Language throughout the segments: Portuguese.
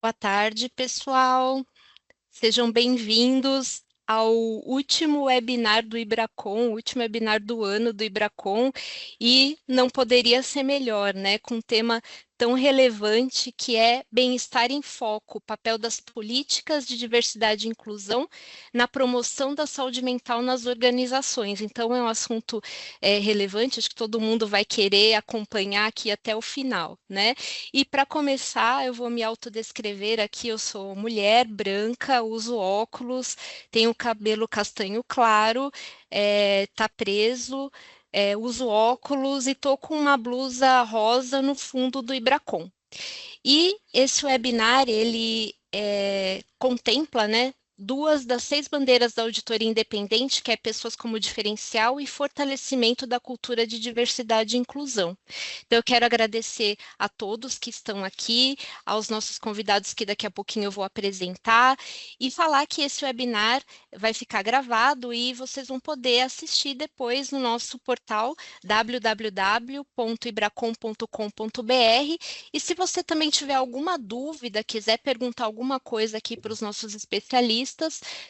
Boa tarde, pessoal. Sejam bem-vindos ao último webinar do Ibracon, o último webinar do ano do Ibracon, e não poderia ser melhor, né? Com um tema tão relevante que é bem-estar em foco, o papel das políticas de diversidade e inclusão na promoção da saúde mental nas organizações. Então, é um assunto relevante, acho que todo mundo vai querer acompanhar aqui até o final, né? E para começar, eu vou me autodescrever aqui. Eu sou mulher branca, uso óculos, tenho cabelo castanho claro, tá preso, uso óculos e tô com uma blusa rosa no fundo do Ibracon. E esse webinar, ele contempla, né, duas das 6 bandeiras da auditoria independente, que é pessoas como diferencial e fortalecimento da cultura de diversidade e inclusão. Então, eu quero agradecer a todos que estão aqui, aos nossos convidados que daqui a pouquinho eu vou apresentar, e falar que esse webinar vai ficar gravado e vocês vão poder assistir depois no nosso portal www.ibracom.com.br. E se você também tiver alguma dúvida, quiser perguntar alguma coisa aqui para os nossos especialistas,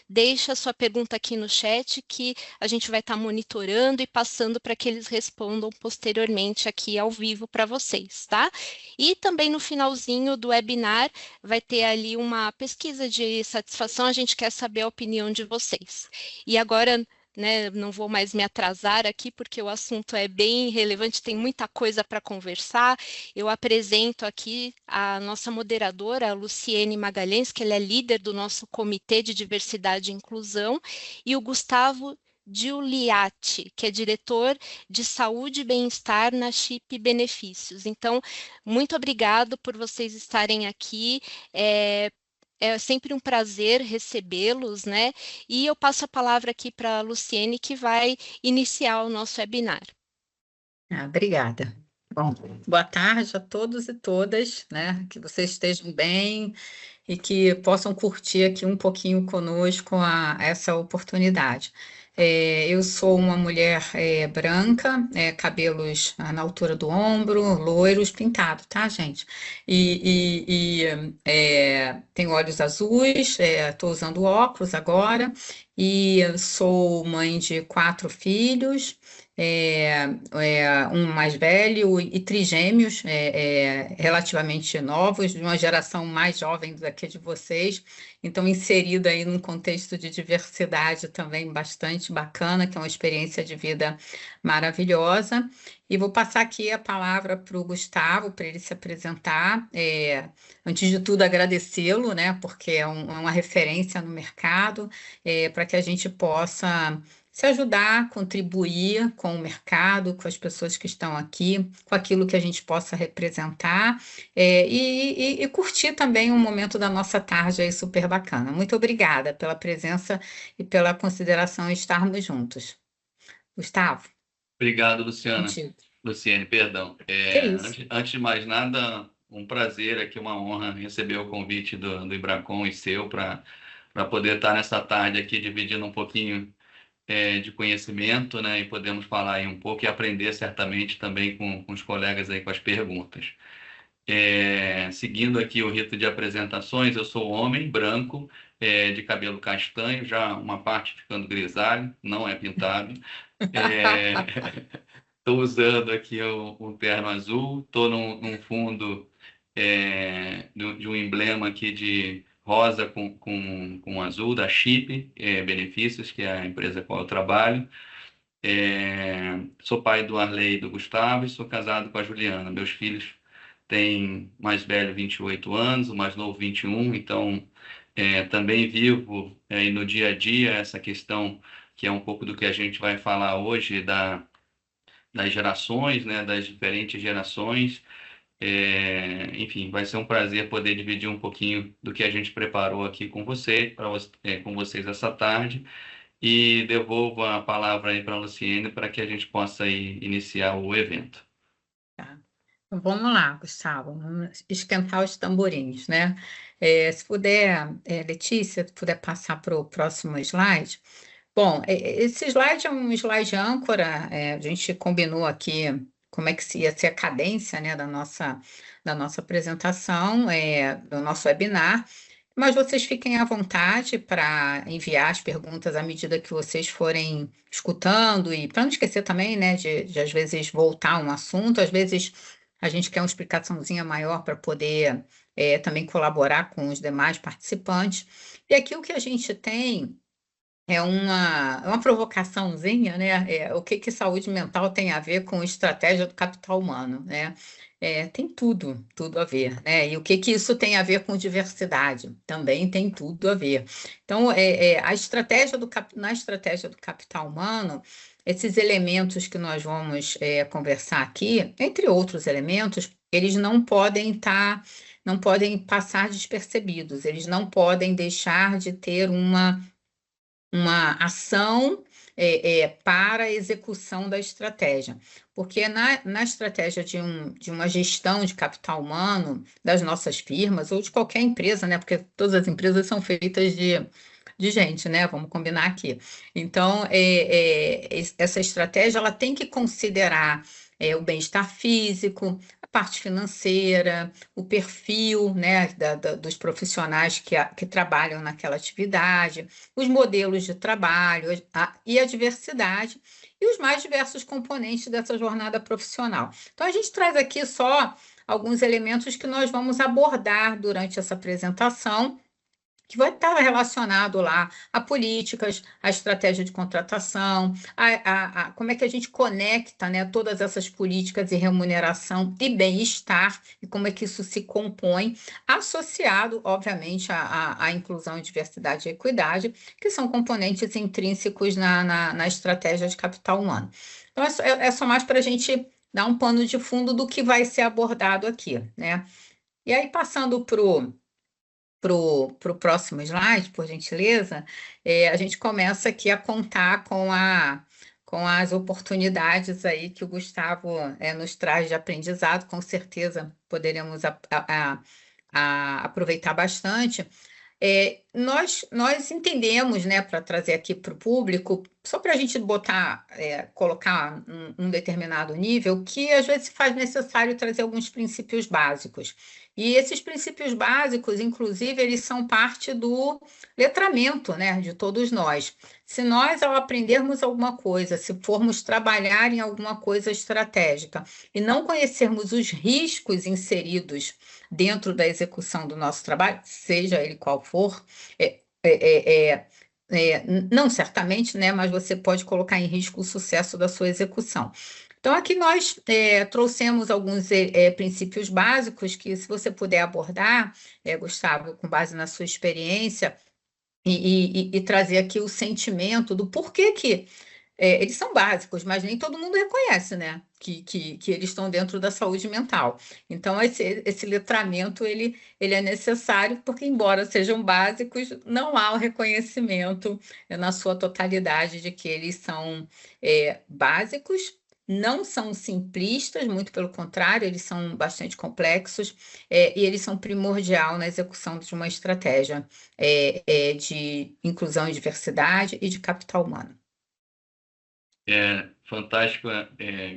deixa a sua pergunta aqui no chat que a gente vai estar monitorando e passando para que eles respondam posteriormente aqui ao vivo para vocês, tá? E também no finalzinho do webinar vai ter ali uma pesquisa de satisfação, a gente quer saber a opinião de vocês. E agora, né, não vou mais me atrasar aqui, porque o assunto é bem relevante, tem muita coisa para conversar. Eu apresento aqui a nossa moderadora, a Luciene Magalhães, que ela é líder do nosso Comitê de Diversidade e Inclusão, e o Gustavo Giuliatti, que é diretor de Saúde e Bem-Estar na Chip Benefícios. Então, muito obrigado por vocês estarem aqui. É sempre um prazer recebê-los, né? E eu passo a palavra aqui para a Luciene, que vai iniciar o nosso webinar. Obrigada. Bom, boa tarde a todos e todas, né? Que vocês estejam bem e que possam curtir aqui um pouquinho conosco essa oportunidade. Eu sou uma mulher branca, cabelos na altura do ombro, loiros, pintado, tá, gente? Tenho olhos azuis, estou usando óculos agora e sou mãe de 4 filhos. Um mais velho e trigêmeos relativamente novos, de uma geração mais jovem do que de vocês, então inserida aí num contexto de diversidade também bastante bacana, que é uma experiência de vida maravilhosa. E vou passar aqui a palavra para o Gustavo, para ele se apresentar. Antes de tudo, agradecê-lo, né, porque é uma referência no mercado, para que a gente possa se ajudar, contribuir com o mercado, com as pessoas que estão aqui, com aquilo que a gente possa representar, e curtir também um momento da nossa tarde aí super bacana. Muito obrigada pela presença e pela consideração em estarmos juntos. Gustavo, Obrigado, Luciana. contigo. Luciene, perdão. Que isso? Antes de mais nada, um prazer aqui, uma honra receber o convite do Ibracon e seu para poder estar nessa tarde aqui dividindo um pouquinho de conhecimento, né? E podemos falar aí um pouco e aprender certamente também com os colegas aí com as perguntas. Seguindo aqui o rito de apresentações, eu sou homem branco, de cabelo castanho, já uma parte ficando grisalho, não é pintado. Estou usando aqui o terno azul, estou num fundo de um emblema aqui de rosa com azul da Chip Benefícios, que é a empresa com a qual eu trabalho. Sou pai do Arley e do Gustavo e sou casado com a Juliana. Meus filhos têm mais velho 28 anos, o mais novo 21, então também vivo e no dia a dia essa questão que é um pouco do que a gente vai falar hoje das gerações, né, das diferentes gerações. Enfim, vai ser um prazer poder dividir um pouquinho do que a gente preparou aqui com com vocês essa tarde. E devolvo a palavra aí para a Luciene para que a gente possa aí iniciar o evento. Tá. Então, vamos lá, Gustavo, vamos esquentar os tamborins, né? Se puder, Letícia, se puder passar para o próximo slide. Bom, esse slide é um slide âncora, a gente combinou aqui como é que ia ser a cadência, né, da nossa apresentação, do nosso webinar. Mas vocês fiquem à vontade para enviar as perguntas à medida que vocês forem escutando, e para não esquecer também, né, de às vezes voltar a um assunto, às vezes a gente quer uma explicaçãozinha maior para poder também colaborar com os demais participantes. E aqui o que a gente tem é uma provocaçãozinha, né? O que saúde mental tem a ver com estratégia do capital humano, né? Tem tudo a ver, né? E o que isso tem a ver com diversidade? Também tem tudo a ver. Então, na estratégia do capital humano, esses elementos que nós vamos conversar aqui, entre outros elementos, eles não podem passar despercebidos, eles não podem deixar de ter uma ação para a execução da estratégia. Porque na estratégia de uma gestão de capital humano das nossas firmas, ou de qualquer empresa, né? Porque todas as empresas são feitas de gente, né? Vamos combinar aqui. Então, essa estratégia ela tem que considerar o bem-estar físico, a parte financeira, o perfil, né, dos profissionais que trabalham naquela atividade, os modelos de trabalho e a diversidade e os mais diversos componentes dessa jornada profissional. Então, a gente traz aqui só alguns elementos que nós vamos abordar durante essa apresentação, que vai estar relacionado lá a políticas, a estratégia de contratação, como é que a gente conecta, né, todas essas políticas de remuneração e bem-estar, e como é que isso se compõe, associado, obviamente, à inclusão, diversidade e equidade, que são componentes intrínsecos na estratégia de capital humano. Então, é só mais para a gente dar um pano de fundo do que vai ser abordado aqui, né? E aí, passando para o próximo slide, por gentileza, a gente começa aqui a contar com as oportunidades aí que o Gustavo nos traz de aprendizado, com certeza poderemos aproveitar bastante. Nós entendemos, né, para trazer aqui para o público, só para a gente colocar um determinado nível, que às vezes se faz necessário trazer alguns princípios básicos. E esses princípios básicos, inclusive, eles são parte do letramento, né, de todos nós. Se nós, ao aprendermos alguma coisa, se formos trabalhar em alguma coisa estratégica e não conhecermos os riscos inseridos dentro da execução do nosso trabalho, seja ele qual for, não certamente, né, mas você pode colocar em risco o sucesso da sua execução. Então, aqui nós trouxemos alguns princípios básicos que, se você puder abordar, Gustavo, com base na sua experiência, e trazer aqui o sentimento do porquê que eles são básicos, mas nem todo mundo reconhece, né? Que eles estão dentro da saúde mental. Então, esse letramento ele é necessário, porque, embora sejam básicos, não há o reconhecimento na sua totalidade de que eles são básicos. Não são simplistas, muito pelo contrário, eles são bastante complexos e eles são primordial na execução de uma estratégia de inclusão e diversidade e de capital humano. É fantástico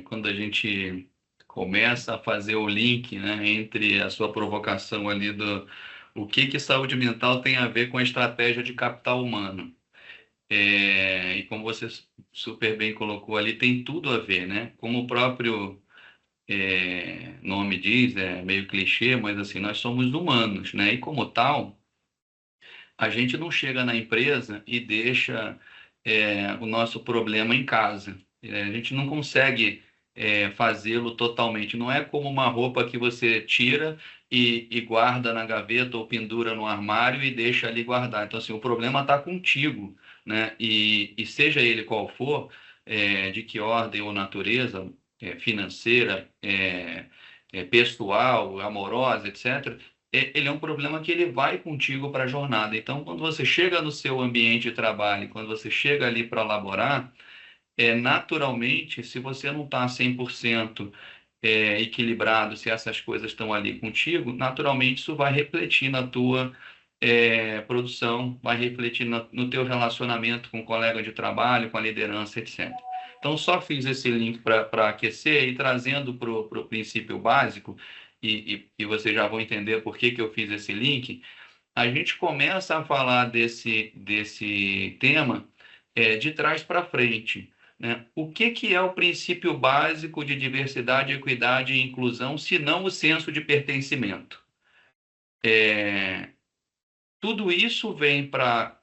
quando a gente começa a fazer o link, né, entre a sua provocação ali o que saúde mental tem a ver com a estratégia de capital humano. E como você super bem colocou ali, tem tudo a ver, né? Como o próprio nome diz, é meio clichê, mas assim, nós somos humanos, né? E como tal, a gente não chega na empresa e deixa o nosso problema em casa. A gente não consegue fazê-lo totalmente. Não é como uma roupa que você tira e guarda na gaveta ou pendura no armário e deixa ali guardar. Então, assim, o problema está contigo, né? E seja ele qual for, de que ordem ou natureza, financeira, pessoal, amorosa, etc., ele é um problema que ele vai contigo para a jornada. Então, quando você chega no seu ambiente de trabalho, quando você chega ali para laborar, naturalmente, se você não está 100% equilibrado, se essas coisas estão ali contigo, naturalmente isso vai refletir na tua produção, vai refletir no teu relacionamento com o colega de trabalho, com a liderança, etc. Então, só fiz esse link para aquecer e trazendo para o princípio básico, e vocês já vão entender por que eu fiz esse link. A gente começa a falar desse tema de trás para frente, né? O que é o princípio básico de diversidade, equidade e inclusão, se não o senso de pertencimento? Tudo isso vem para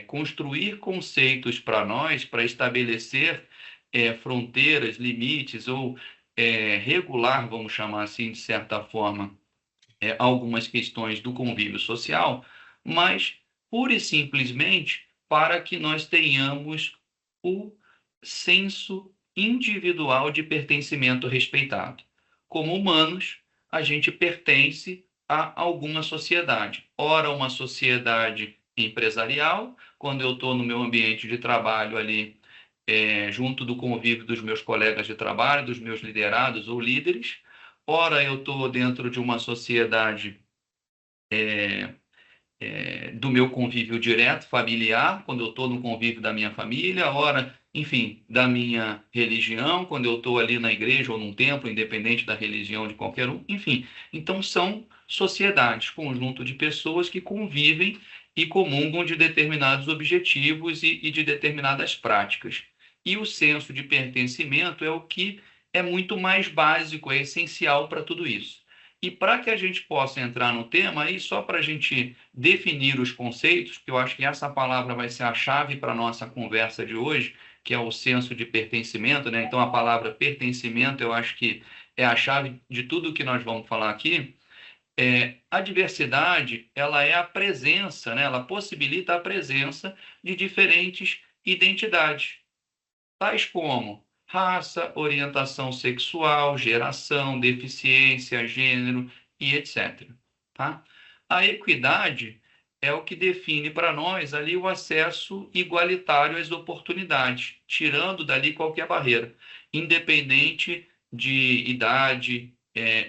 construir conceitos para nós, para estabelecer fronteiras, limites, ou regular, vamos chamar assim, de certa forma, algumas questões do convívio social, mas pura e simplesmente para que nós tenhamos o senso individual de pertencimento respeitado. Como humanos, a gente pertence a alguma sociedade. Ora, uma sociedade empresarial, quando eu estou no meu ambiente de trabalho ali, junto do convívio dos meus colegas de trabalho, dos meus liderados ou líderes. Ora, eu estou dentro de uma sociedade do meu convívio direto, familiar, quando eu estou no convívio da minha família. Ora, enfim, da minha religião, quando eu estou ali na igreja ou num templo, independente da religião de qualquer um. Enfim, então são sociedades, conjunto de pessoas que convivem e comungam de determinados objetivos e de determinadas práticas. E o senso de pertencimento é o que é muito mais básico, é essencial para tudo isso. E para que a gente possa entrar no tema, aí só para a gente definir os conceitos, que eu acho que essa palavra vai ser a chave para a nossa conversa de hoje, que é o senso de pertencimento, né? Então, a palavra pertencimento, eu acho que é a chave de tudo que nós vamos falar aqui. A diversidade, ela é a presença, né? Ela possibilita a presença de diferentes identidades, tais como raça, orientação sexual, geração, deficiência, gênero e etc. Tá? A equidade é o que define para nós ali o acesso igualitário às oportunidades, tirando dali qualquer barreira, independente de idade,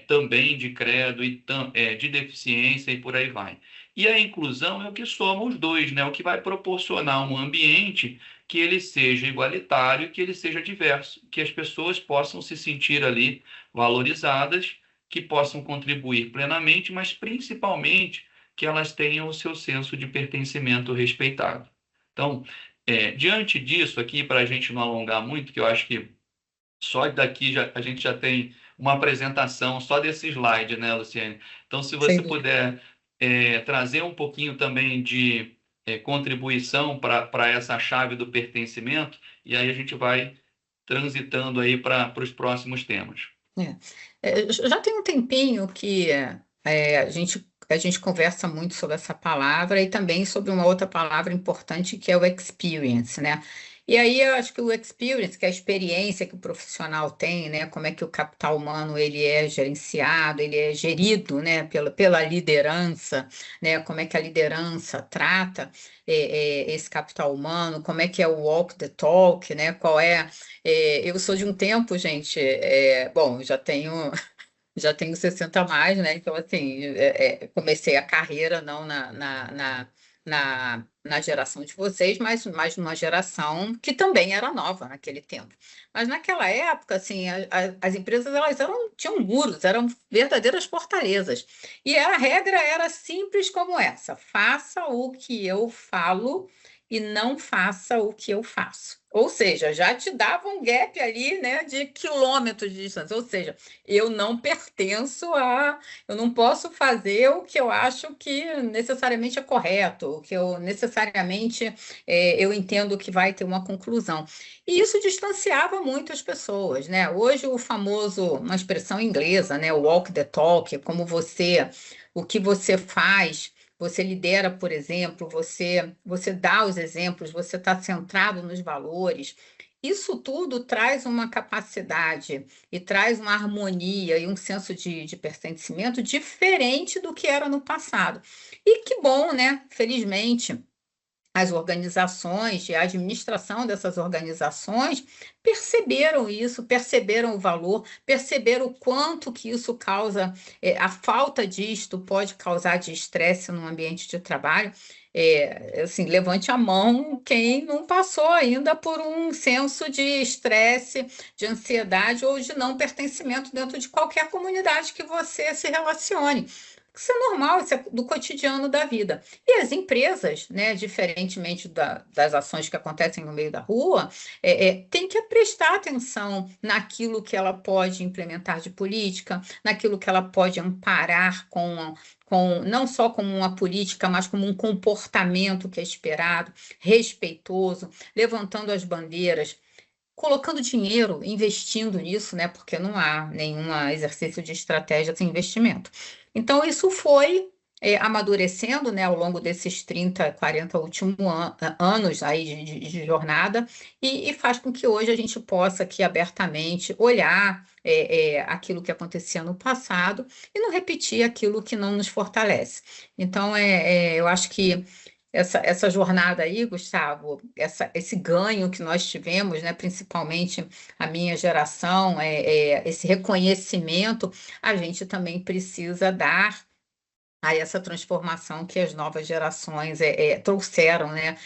também de credo, de deficiência e por aí vai. E a inclusão é o que soma os dois, né? O que vai proporcionar um ambiente que ele seja igualitário, que ele seja diverso, que as pessoas possam se sentir ali valorizadas, que possam contribuir plenamente, mas principalmente que elas tenham o seu senso de pertencimento respeitado. Então, diante disso aqui, para a gente não alongar muito, que eu acho que só daqui a gente já tem uma apresentação só desse slide, né, Luciane? Então, se você puder trazer um pouquinho também de contribuição para essa chave do pertencimento, e aí a gente vai transitando aí para os próximos temas. Já tem um tempinho que a gente conversa muito sobre essa palavra e também sobre uma outra palavra importante que é o experience, né? E aí eu acho que o experience, que é a experiência que o profissional tem, né? Como é que o capital humano ele é gerenciado, ele é gerido, né? Pela liderança, né? Como é que a liderança trata esse capital humano, como é que é o walk the talk, né? Eu sou de um tempo, gente, bom, já tenho 60 a mais, né? Então, assim, comecei a carreira não na geração de vocês, mas numa geração que também era nova naquele tempo. Mas naquela época, assim, as empresas tinham muros, eram verdadeiras fortalezas. E a regra era simples como essa: faça o que eu falo e não faça o que eu faço. Ou seja, já te dava um gap ali, né, de quilômetros de distância. Ou seja, eu não eu não posso fazer o que eu acho que necessariamente é correto, o que eu necessariamente eu entendo que vai ter uma conclusão. E isso distanciava muito as pessoas, né? Hoje uma expressão inglesa, né, o walk the talk, o que você faz. Você lidera, por exemplo, você dá os exemplos, você está centrado nos valores. Isso tudo traz uma capacidade e traz uma harmonia e um senso de pertencimento diferente do que era no passado. E que bom, né? Felizmente, as organizações e a administração dessas organizações perceberam isso, perceberam o valor, perceberam o quanto que isso causa, a falta disto pode causar de estresse no ambiente de trabalho. assim, levante a mão quem não passou ainda por um senso de estresse, de ansiedade ou de não pertencimento dentro de qualquer comunidade que você se relacione. Isso é normal, isso é do cotidiano da vida. E as empresas, né, diferentemente das ações que acontecem no meio da rua, tem que prestar atenção naquilo que ela pode implementar de política, naquilo que ela pode amparar com não só como uma política, mas como um comportamento que é esperado, respeitoso, levantando as bandeiras, colocando dinheiro, investindo nisso, né? Porque não há nenhum exercício de estratégia sem investimento. Então, isso foi amadurecendo, né, ao longo desses 30, 40 últimos anos aí de jornada, e faz com que hoje a gente possa aqui abertamente olhar aquilo que acontecia no passado e não repetir aquilo que não nos fortalece. Então, eu acho que essa jornada aí, Gustavo, esse ganho que nós tivemos, né, principalmente a minha geração, esse reconhecimento, a gente também precisa dar a essa transformação que as novas gerações trouxeram, né,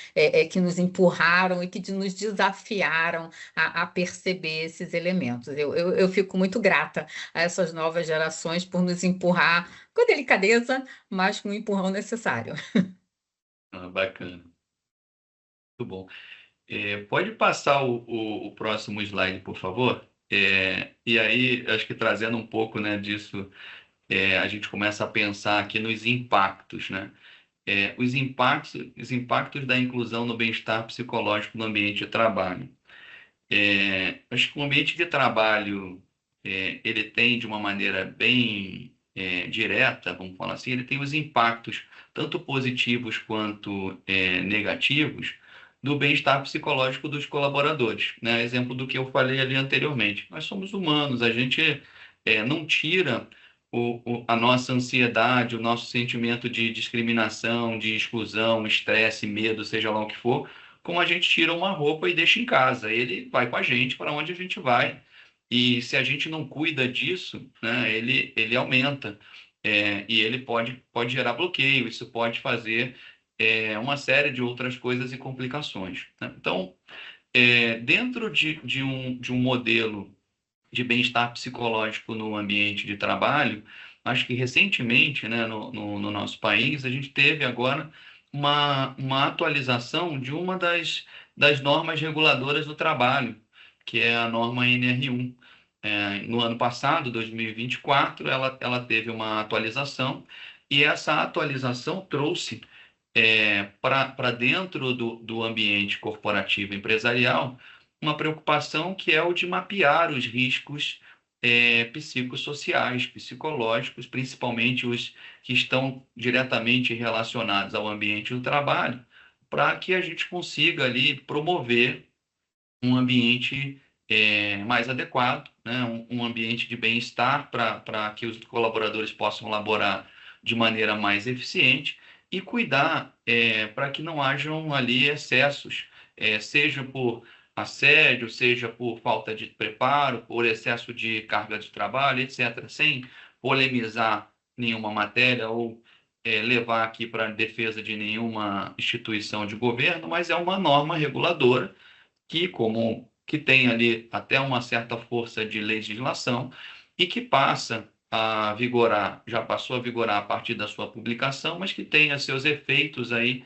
que nos empurraram e que nos desafiaram a perceber esses elementos. Eu fico muito grata a essas novas gerações por nos empurrar com delicadeza, mas com o empurrão necessário. Bacana, muito bom. Pode passar o próximo slide, por favor? E aí, acho que trazendo um pouco, né, disso, a gente começa a pensar aqui nos impactos, né? Os impactos da inclusão no bem-estar psicológico no ambiente de trabalho. Acho que o ambiente de trabalho, ele tem de uma maneira bem direta, vamos falar assim, ele tem os impactos tanto positivos quanto negativos do bem-estar psicológico dos colaboradores, né? Exemplo do que eu falei ali anteriormente. Nós somos humanos, a gente não tira a nossa ansiedade, o nosso sentimento de discriminação, de exclusão, estresse, medo, seja lá o que for, como a gente tira uma roupa e deixa em casa. Ele vai com a gente para onde a gente vai. E se a gente não cuida disso, né, ele aumenta. E ele pode gerar bloqueio, isso pode fazer uma série de outras coisas e complicações, né? Então, dentro de um modelo de bem-estar psicológico no ambiente de trabalho, acho que recentemente, né, no nosso país, a gente teve agora uma atualização de uma das normas reguladoras do trabalho, que é a norma NR1. No ano passado, 2024, ela teve uma atualização, e essa atualização trouxe para dentro do ambiente corporativo empresarial uma preocupação que é o de mapear os riscos psicossociais, psicológicos, principalmente os que estão diretamente relacionados ao ambiente do trabalho, para que a gente consiga ali promover um ambiente mais adequado, né? Um ambiente de bem-estar para que os colaboradores possam laborar de maneira mais eficiente e cuidar para que não hajam ali excessos, seja por assédio, seja por falta de preparo, por excesso de carga de trabalho, etc., sem polemizar nenhuma matéria ou levar aqui para a defesa de nenhuma instituição de governo, mas é uma norma reguladora que tem ali até uma certa força de legislação e que passa a vigorar, já passou a vigorar a partir da sua publicação, mas que tenha seus efeitos aí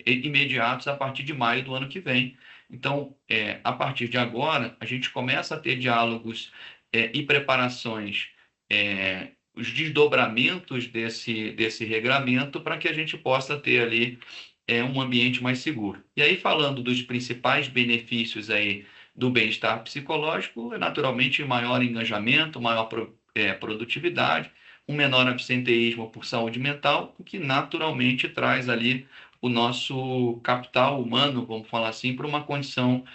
imediatos a partir de maio do ano que vem. Então, a partir de agora, a gente começa a ter diálogos e preparações, os desdobramentos desse regramento para que a gente possa ter ali um ambiente mais seguro. E aí, falando dos principais benefícios aí do bem-estar psicológico, é naturalmente maior engajamento, maior produtividade, um menor absenteísmo por saúde mental, o que naturalmente traz ali o nosso capital humano, vamos falar assim, para uma condição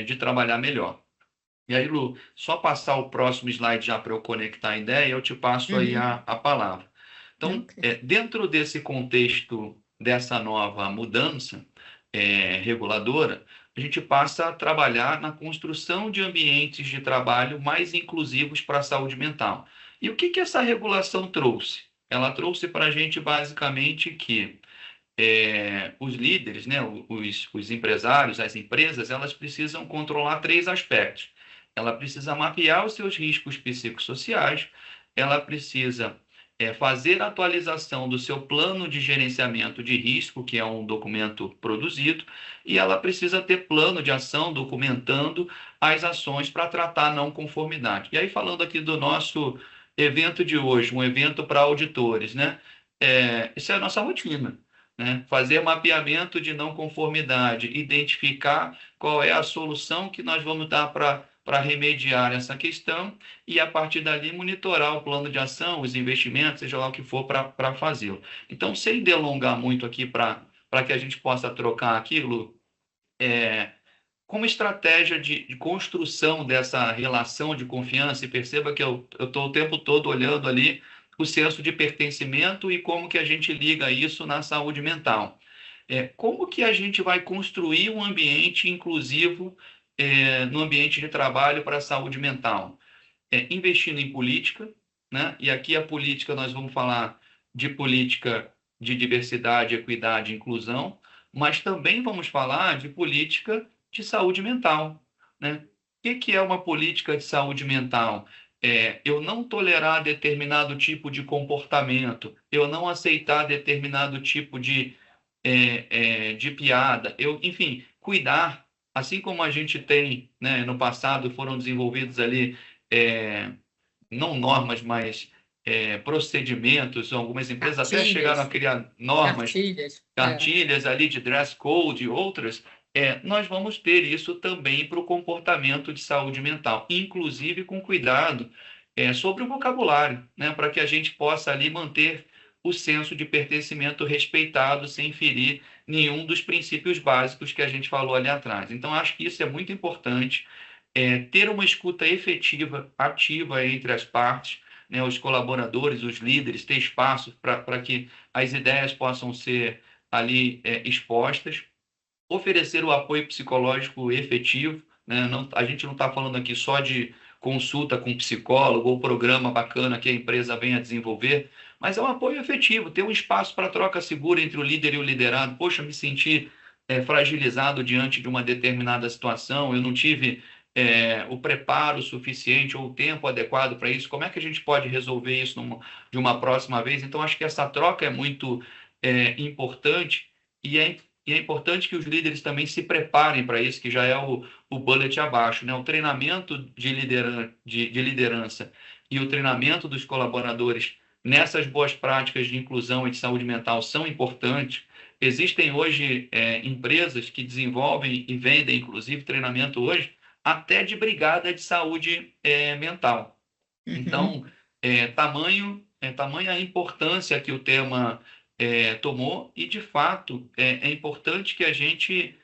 de trabalhar melhor. E aí, Lu, só passar o próximo slide já para eu conectar a ideia, eu te passo aí Uhum. a palavra. Então, Ok. dentro desse contexto dessa nova mudança reguladora, a gente passa a trabalhar na construção de ambientes de trabalho mais inclusivos para a saúde mental. E o que essa regulação trouxe? ela trouxe para a gente basicamente que os líderes, né, os empresários, as empresas, elas precisam controlar três aspectos. Ela precisa mapear os seus riscos psicossociais, ela precisa fazer a atualização do seu plano de gerenciamento de risco, que é um documento produzido, e ela precisa ter plano de ação documentando as ações para tratar a não conformidade. E aí, falando aqui do nosso evento de hoje, um evento para auditores, né? Isso é a nossa rotina, né? Fazer mapeamento de não conformidade, identificar qual é a solução que nós vamos dar para remediar essa questão e, a partir dali, monitorar o plano de ação, os investimentos, seja lá o que for, para fazê-lo. Então, sem delongar muito aqui para que a gente possa trocar aquilo, como estratégia de construção dessa relação de confiança, e perceba que eu estou o tempo todo olhando ali o senso de pertencimento e como que a gente liga isso na saúde mental. Como que a gente vai construir um ambiente inclusivo no ambiente de trabalho para a saúde mental? Investindo em política, né? E aqui a política, nós vamos falar de política de diversidade, equidade e inclusão, mas também vamos falar de política de saúde mental, né? O que é uma política de saúde mental? Eu não tolerar determinado tipo de comportamento, eu não aceitar determinado tipo de piada, enfim, cuidar, assim como a gente tem, né, no passado foram desenvolvidos ali, é, não normas, mas procedimentos, algumas empresas até chegaram a Cartilhas, criar normas, cartilhas. cartilhas ali de dress code e outras. Nós vamos ter isso também para o comportamento de saúde mental, inclusive com cuidado sobre o vocabulário, né, para que a gente possa ali manter o senso de pertencimento respeitado, sem ferir nenhum dos princípios básicos que a gente falou ali atrás. Então, acho que isso é muito importante, ter uma escuta efetiva, ativa entre as partes, né, os colaboradores, os líderes, ter espaço para que as ideias possam ser ali expostas, oferecer o apoio psicológico efetivo, né? Não, a gente não está falando aqui só de consulta com psicólogo ou programa bacana que a empresa venha a desenvolver, mas é um apoio efetivo, ter um espaço para troca segura entre o líder e o liderado. Poxa, me senti fragilizado diante de uma determinada situação, eu não tive o preparo suficiente ou o tempo adequado para isso, como é que a gente pode resolver isso de uma próxima vez? Então, acho que essa troca é muito importante e é importante que os líderes também se preparem para isso, que já é o bullet abaixo, né? O treinamento de liderança e o treinamento dos colaboradores nessas boas práticas de inclusão e de saúde mental são importantes. Existem hoje empresas que desenvolvem e vendem, inclusive, treinamento hoje, até de brigada de saúde mental. Uhum. Então, tamanha a importância que o tema tomou, e, de fato, é importante que a gente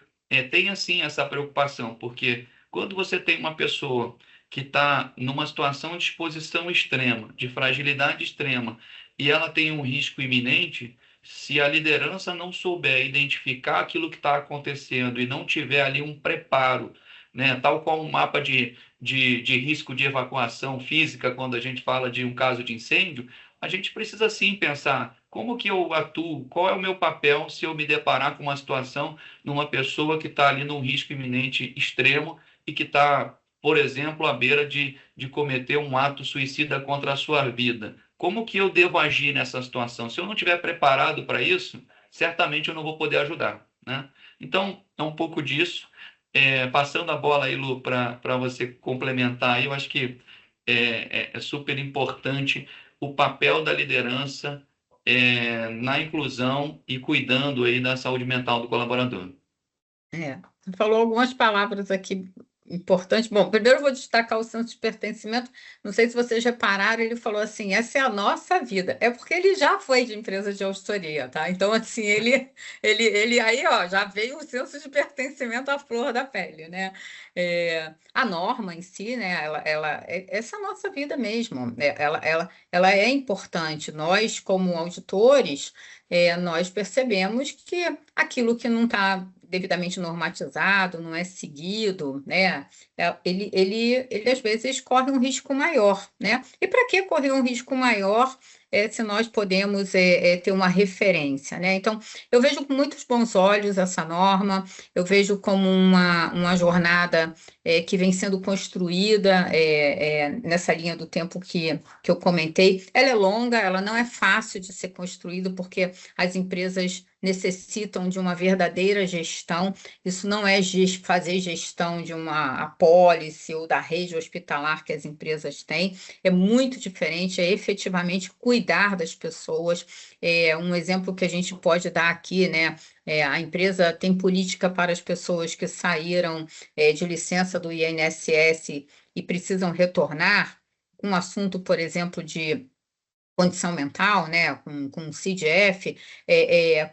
tenha, sim, essa preocupação, porque quando você tem uma pessoa que está numa situação de exposição extrema, de fragilidade extrema, e ela tem um risco iminente, se a liderança não souber identificar aquilo que está acontecendo e não tiver ali um preparo, né, tal qual um mapa de risco de evacuação física, quando a gente fala de um caso de incêndio, a gente precisa sim pensar como que eu atuo, qual é o meu papel se eu me deparar com uma situação numa pessoa que está ali num risco iminente extremo e que está, por exemplo, à beira de cometer um ato suicida contra a sua vida. Como que eu devo agir nessa situação? Se eu não estiver preparado para isso, certamente eu não vou poder ajudar, né? Então, é um pouco disso. Passando a bola aí, Lu, para você complementar, eu acho que é super importante o papel da liderança na inclusão e cuidando aí da saúde mental do colaborador. Você falou algumas palavras aqui importantes. Bom, primeiro eu vou destacar o senso de pertencimento. Não sei se vocês repararam, ele falou assim: essa é a nossa vida. É porque ele já foi de empresa de auditoria, tá? Então, assim, ele aí, ó, já veio o senso de pertencimento à flor da pele, né? A norma em si, né? Essa é a nossa vida mesmo. Ela é importante. Nós, como auditores, nós percebemos que aquilo que não está devidamente normatizado, não é seguido, né? Ele às vezes corre um risco maior, né? E para que correr um risco maior se nós podemos ter uma referência, né? Então, eu vejo com muitos bons olhos essa norma, eu vejo como uma jornada que vem sendo construída nessa linha do tempo que eu comentei. Ela é longa, ela não é fácil de ser construída, porque as empresas necessitam de uma verdadeira gestão. Isso não é fazer gestão de uma apólice ou da rede hospitalar que as empresas têm, é muito diferente, é efetivamente cuidar das pessoas. Um exemplo que a gente pode dar aqui, né? A empresa tem política para as pessoas que saíram de licença do INSS e precisam retornar. Um assunto, por exemplo, de condição mental, né, com CDF,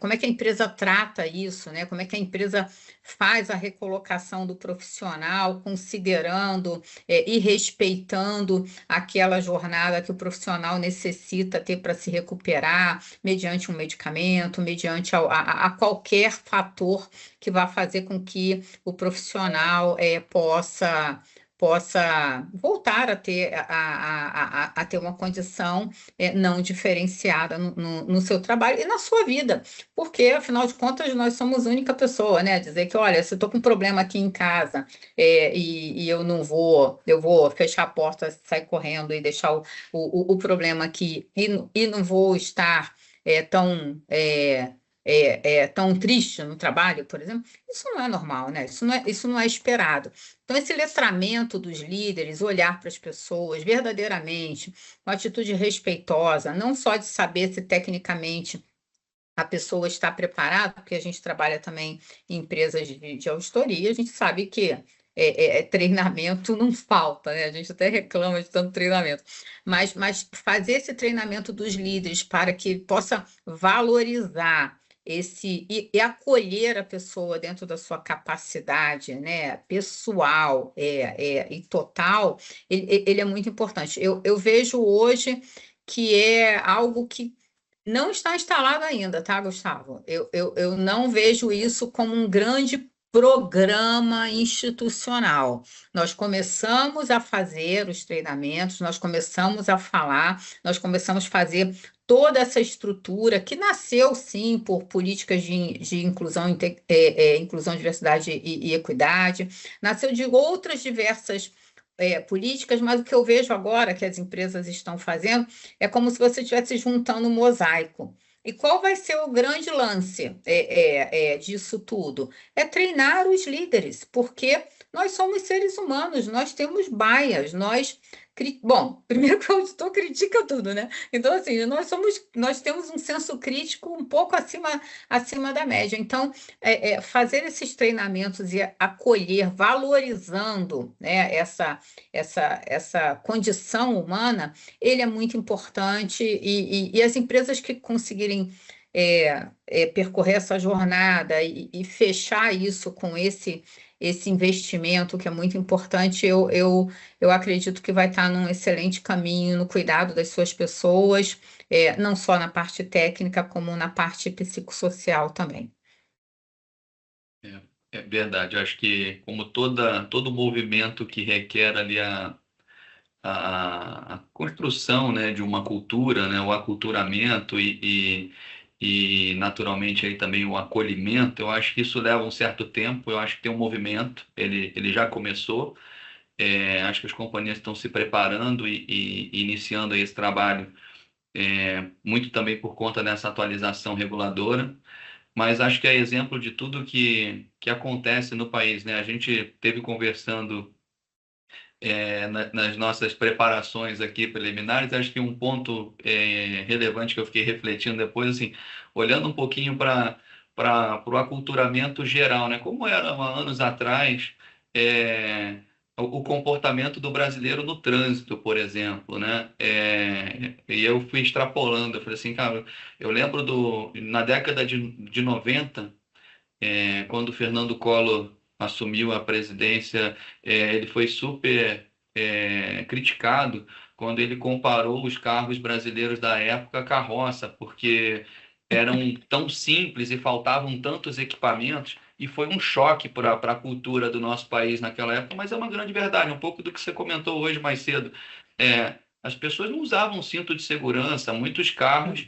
como é que a empresa trata isso, né? Como é que a empresa faz a recolocação do profissional, considerando e respeitando aquela jornada que o profissional necessita ter para se recuperar, mediante um medicamento, mediante a qualquer fator que vá fazer com que o profissional possa voltar a ter, a ter uma condição não diferenciada no seu trabalho e na sua vida, porque, afinal de contas, nós somos a única pessoa, né? Dizer que, olha, se eu estou com um problema aqui em casa e eu não vou, eu vou fechar a porta, sair correndo e deixar o problema aqui e não vou estar tão triste no trabalho, por exemplo, isso não é normal, né? Isso não é esperado. Então, esse letramento dos líderes, olhar para as pessoas verdadeiramente, uma atitude respeitosa, não só de saber se tecnicamente a pessoa está preparada, porque a gente trabalha também em empresas de auditoria, a gente sabe que treinamento não falta, né? A gente até reclama de tanto treinamento, mas fazer esse treinamento dos líderes para que possa valorizar e acolher a pessoa dentro da sua capacidade, né, pessoal e total, ele é muito importante. Eu vejo hoje que é algo que não está instalado ainda, tá, Gustavo? Eu não vejo isso como um grande programa institucional. Nós começamos a fazer os treinamentos, nós começamos a falar, nós começamos a fazer toda essa estrutura que nasceu, sim, por políticas de inclusão, inclusão, diversidade e equidade, nasceu de outras diversas políticas, mas o que eu vejo agora que as empresas estão fazendo é como se você estivesse juntando um mosaico. E qual vai ser o grande lance disso tudo? É treinar os líderes, porque nós somos seres humanos, nós temos baias, Bom, primeiro que o auditor critica tudo, né? Então, assim, nós temos um senso crítico um pouco acima da média. Então, fazer esses treinamentos e acolher, valorizando, né, essa condição humana, ele é muito importante e as empresas que conseguirem percorrer essa jornada e fechar isso com esse investimento que é muito importante, eu acredito que vai estar num excelente caminho no cuidado das suas pessoas, não só na parte técnica, como na parte psicossocial também. É verdade. Eu acho que, como todo movimento que requer ali a construção, né, de uma cultura, né, o aculturamento e naturalmente aí também o acolhimento, eu acho que isso leva um certo tempo. Eu acho que tem um movimento, ele já começou. Acho que as companhias estão se preparando e iniciando aí esse trabalho, muito também por conta dessa atualização reguladora. Mas acho que é exemplo de tudo que acontece no país, né? A gente teve conversando nas nossas preparações aqui preliminares. Acho que um ponto relevante que eu fiquei refletindo depois, assim, olhando um pouquinho para o aculturamento geral, né? Como era há anos atrás, o comportamento do brasileiro no trânsito, por exemplo, né? E eu fui extrapolando, eu falei assim, cara, eu lembro na década de 90, quando o Fernando Collor assumiu a presidência, ele foi super criticado quando ele comparou os carros brasileiros da época à carroça, porque eram tão simples e faltavam tantos equipamentos, e foi um choque para a cultura do nosso país naquela época, mas é uma grande verdade, um pouco do que você comentou hoje mais cedo. as pessoas não usavam cinto de segurança, muitos carros,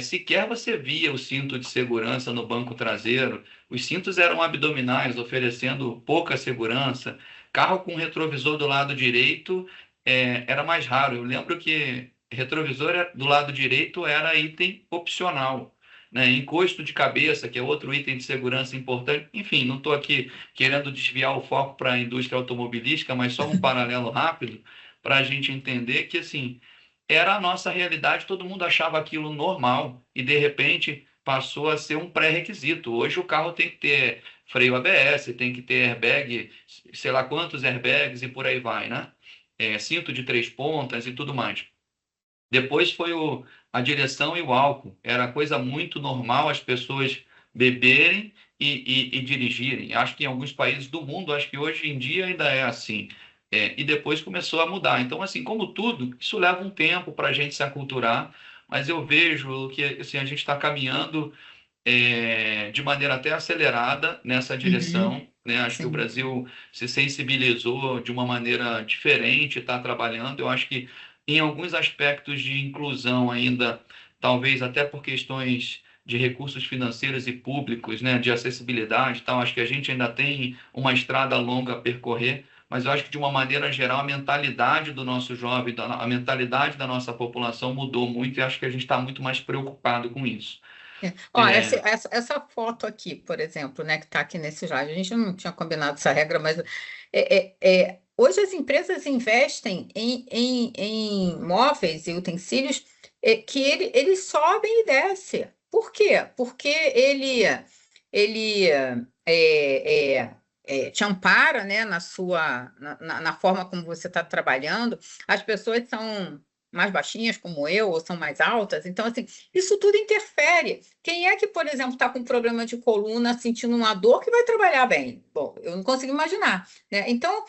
sequer você via o cinto de segurança no banco traseiro, os cintos eram abdominais, oferecendo pouca segurança, carro com retrovisor do lado direito era mais raro. Eu lembro que retrovisor do lado direito era item opcional, né? Encosto de cabeça, que é outro item de segurança importante. Enfim, não estou aqui querendo desviar o foco para a indústria automobilística, mas só um paralelo rápido para a gente entender que, assim, era a nossa realidade, todo mundo achava aquilo normal e, de repente, passou a ser um pré-requisito. Hoje o carro tem que ter freio ABS, tem que ter airbag, sei lá quantos airbags e por aí vai, né? Cinto de 3 pontas e tudo mais. Depois foi a direção e o álcool. Era coisa muito normal as pessoas beberem e dirigirem. Acho que em alguns países do mundo, acho que hoje em dia ainda é assim. E depois começou a mudar. Então, assim, como tudo, isso leva um tempo para a gente se aculturar, mas eu vejo que assim, a gente está caminhando de maneira até acelerada nessa Uhum, direção, né? Acho que o sim. Brasil se sensibilizou de uma maneira diferente, está trabalhando. Eu acho que em alguns aspectos de inclusão ainda, talvez até por questões de recursos financeiros e públicos, né, de acessibilidade, e tal, acho que a gente ainda tem uma estrada longa a percorrer. Mas eu acho que, de uma maneira geral, a mentalidade do nosso jovem, a mentalidade da nossa população mudou muito e acho que a gente está muito mais preocupado com isso. Ó, essa foto aqui, por exemplo, né, que está aqui nesse slide, a gente não tinha combinado essa regra, mas hoje as empresas investem em móveis e utensílios que eles sobem e descem. Por quê? Porque ele te ampara, né, na forma como você está trabalhando. As pessoas são mais baixinhas, como eu, ou são mais altas, então, assim, isso tudo interfere. Quem é que, por exemplo, está com problema de coluna, sentindo uma dor, que vai trabalhar bem? Bom, eu não consigo imaginar, né? Então,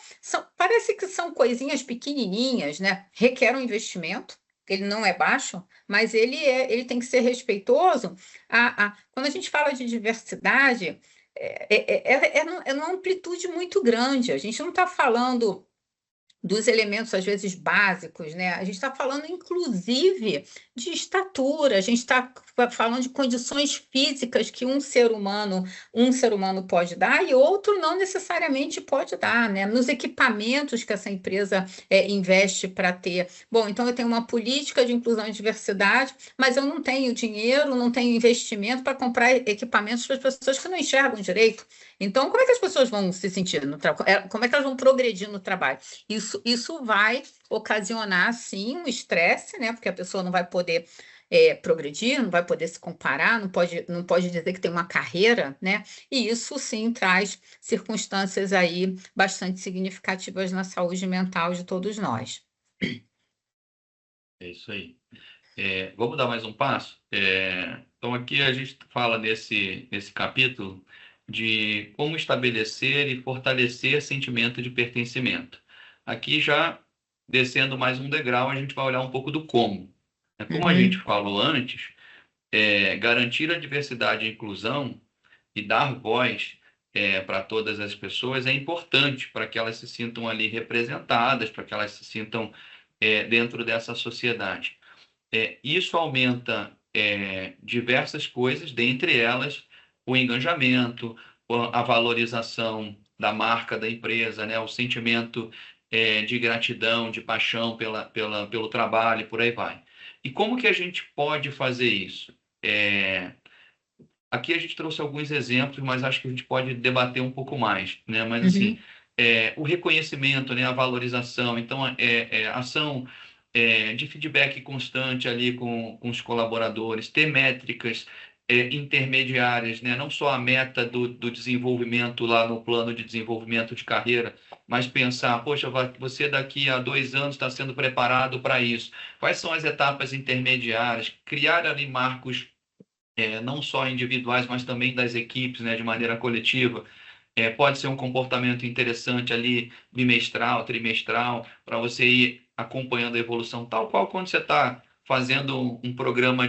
parece que são coisinhas pequenininhas, né? Requer um investimento, ele não é baixo, mas ele tem que ser respeitoso. Quando a gente fala de diversidade, numa amplitude muito grande. A gente não está falando dos elementos, às vezes, básicos, né? A gente está falando, inclusive, de estatura, a gente está falando de condições físicas que um ser humano pode dar e outro não necessariamente pode dar, né? Nos equipamentos que essa empresa investe para ter. Bom, então eu tenho uma política de inclusão e diversidade, mas eu não tenho dinheiro, não tenho investimento para comprar equipamentos para as pessoas que não enxergam direito. Então, como é que as pessoas vão se sentir no trabalho? Como é que elas vão progredir no trabalho? Isso vai ocasionar, sim, um estresse, né? Porque a pessoa não vai poder progredir, não vai poder se comparar, não pode dizer que tem uma carreira, né? E isso, sim, traz circunstâncias aí bastante significativas na saúde mental de todos nós. É isso aí. Vamos dar mais um passo? Então, aqui a gente fala nesse capítulo de como estabelecer e fortalecer sentimento de pertencimento. Aqui, já descendo mais um degrau, a gente vai olhar um pouco do como. Como a gente Uhum, falou antes, garantir a diversidade e inclusão e dar voz para todas as pessoas é importante para que elas se sintam ali representadas, para que elas se sintam dentro dessa sociedade. Isso aumenta diversas coisas, dentre elas o engajamento, a valorização da marca da empresa, né? O sentimento de gratidão, de paixão pelo trabalho e por aí vai. E como que a gente pode fazer isso? Aqui a gente trouxe alguns exemplos, mas acho que a gente pode debater um pouco mais, né? Mas assim, uhum, o reconhecimento, né? A valorização, então ação de feedback constante ali com os colaboradores, ter métricas intermediárias, né? Não só a meta do desenvolvimento lá no plano de desenvolvimento de carreira, mas pensar, poxa, você daqui a 2 anos está sendo preparado para isso. Quais são as etapas intermediárias? Criar ali marcos não só individuais, mas também das equipes, né, de maneira coletiva. Pode ser um comportamento interessante ali, bimestral, trimestral, para você ir acompanhando a evolução, tal qual quando você está fazendo um programa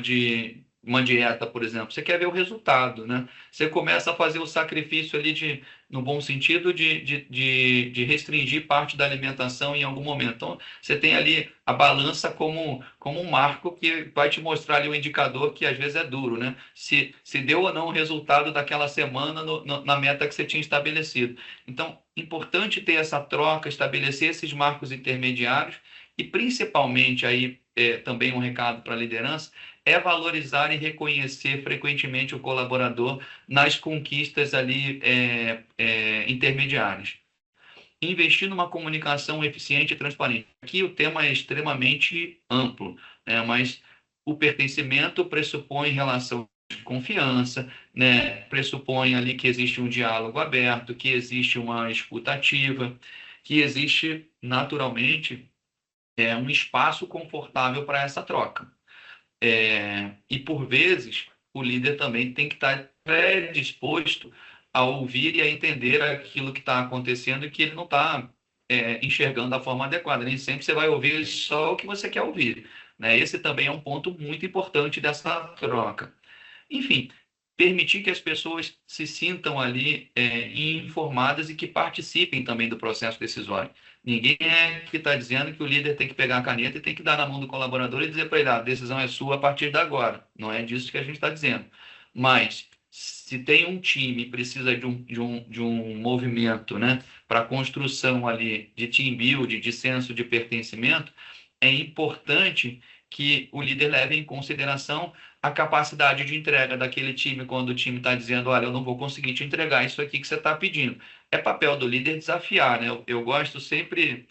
uma dieta, por exemplo, você quer ver o resultado, né? Você começa a fazer o sacrifício ali no bom sentido, de restringir parte da alimentação em algum momento. Então, você tem ali a balança como um marco que vai te mostrar ali o indicador que às vezes é duro, né? Se deu ou não o resultado daquela semana na meta que você tinha estabelecido. Então, importante ter essa troca, estabelecer esses marcos intermediários e principalmente aí também um recado para a liderança é valorizar e reconhecer frequentemente o colaborador nas conquistas ali intermediárias. Investir numa comunicação eficiente e transparente. Aqui o tema é extremamente amplo, né? Mas o pertencimento pressupõe relação de confiança, né? Pressupõe ali que existe um diálogo aberto, que existe uma escuta ativa, que existe naturalmente um espaço confortável para essa troca. E, por vezes, o líder também tem que estar predisposto a ouvir e a entender aquilo que está acontecendo e que ele não está enxergando da forma adequada. Nem sempre você vai ouvir só o que você quer ouvir, né? Esse também é um ponto muito importante dessa troca. Enfim, permitir que as pessoas se sintam ali informadas e que participem também do processo decisório. Ninguém é que está dizendo que o líder tem que pegar a caneta e tem que dar na mão do colaborador e dizer para ele, a decisão é sua a partir de agora. Não é disso que a gente está dizendo. Mas, se tem um time e precisa de um movimento, né, para a construção ali de team building, de senso de pertencimento, é importante que o líder leve em consideração a capacidade de entrega daquele time quando o time está dizendo, olha, eu não vou conseguir te entregar isso aqui que você está pedindo. É papel do líder desafiar, né? Eu gosto sempre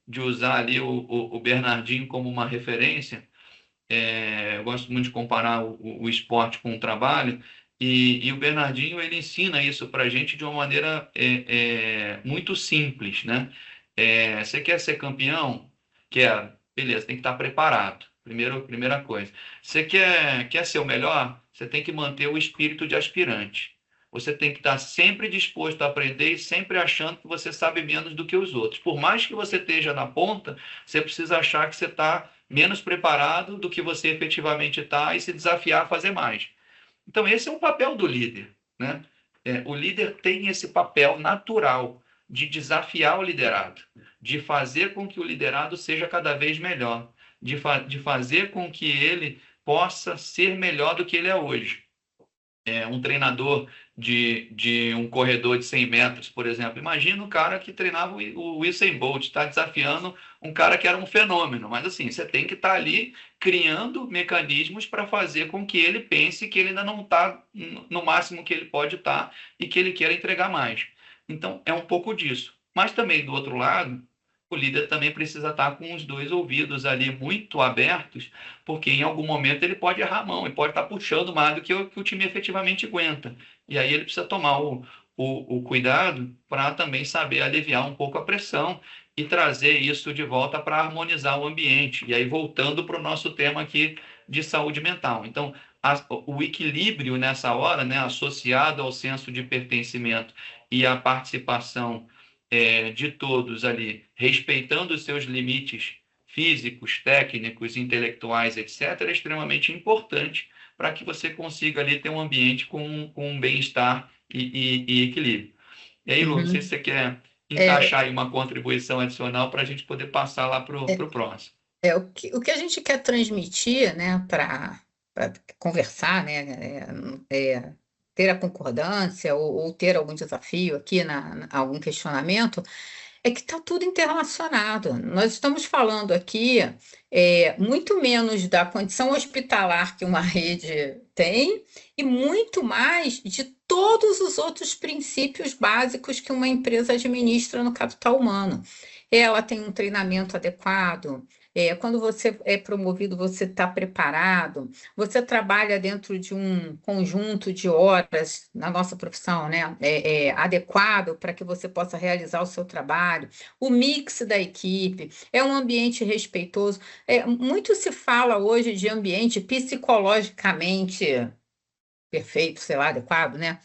de usar ali o Bernardinho como uma referência. Eu gosto muito de comparar o esporte com o trabalho. E o Bernardinho, ele ensina isso para a gente de uma maneira muito simples, né? Você quer ser campeão? Quer. Beleza, tem que estar preparado. Primeira coisa. Você quer ser o melhor? Você tem que manter o espírito de aspirante. Você tem que estar sempre disposto a aprender e sempre achando que você sabe menos do que os outros. Por mais que você esteja na ponta, você precisa achar que você está menos preparado do que você efetivamente está e se desafiar a fazer mais. Então, esse é um papel do líder, né? O líder tem esse papel natural de desafiar o liderado, de fazer com que o liderado seja cada vez melhor, de fazer com que ele possa ser melhor do que ele é hoje. Um treinador de um corredor de 100 metros, por exemplo. Imagina o cara que treinava o Usain Bolt, está desafiando um cara que era um fenômeno. Mas assim, você tem que estar ali criando mecanismos para fazer com que ele pense que ele ainda não está no máximo que ele pode estar e que ele queira entregar mais. Então, é um pouco disso. Mas também, do outro lado, o líder também precisa estar com os dois ouvidos ali muito abertos, porque em algum momento ele pode errar a mão, ele pode estar puxando mais do que o time efetivamente aguenta. E aí ele precisa tomar o cuidado para também saber aliviar um pouco a pressão e trazer isso de volta para harmonizar o ambiente. E aí, voltando para o nosso tema aqui de saúde mental. Então, o equilíbrio nessa hora, né, associado ao senso de pertencimento e à participação de todos ali, respeitando os seus limites físicos, técnicos, intelectuais, etc., é extremamente importante para que você consiga ali ter um ambiente com bem-estar e equilíbrio. E aí, Lu, não sei se você quer É, encaixar aí uma contribuição adicional para a gente poder passar lá para o próximo. o que a gente quer transmitir, né, para conversar, né, ter a concordância ou ter algum desafio aqui, algum questionamento, é que está tudo interrelacionado. Nós estamos falando aqui muito menos da condição hospitalar que uma rede tem e muito mais de todos os outros princípios básicos que uma empresa administra no capital humano. Ela tem um treinamento adequado. Quando você é promovido, você está preparado, você trabalha dentro de um conjunto de horas na nossa profissão, né? Adequado para que você possa realizar o seu trabalho, o mix da equipe, é um ambiente respeitoso. Muito se fala hoje de ambiente psicologicamente perfeito, sei lá, adequado, né?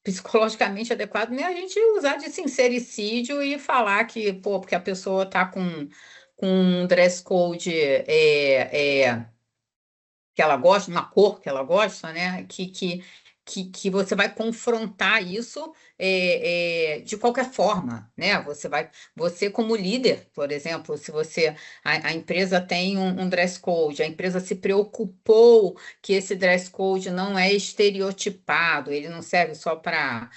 Psicologicamente adequado, nem a gente usar de sincericídio e falar que, pô, porque a pessoa está com um dress code ela gosta, uma cor que ela gosta, né? Que você vai confrontar isso de qualquer forma, né? Você como líder, por exemplo, se a empresa tem um dress code, a empresa se preocupou que esse dress code não é estereotipado, ele não serve só para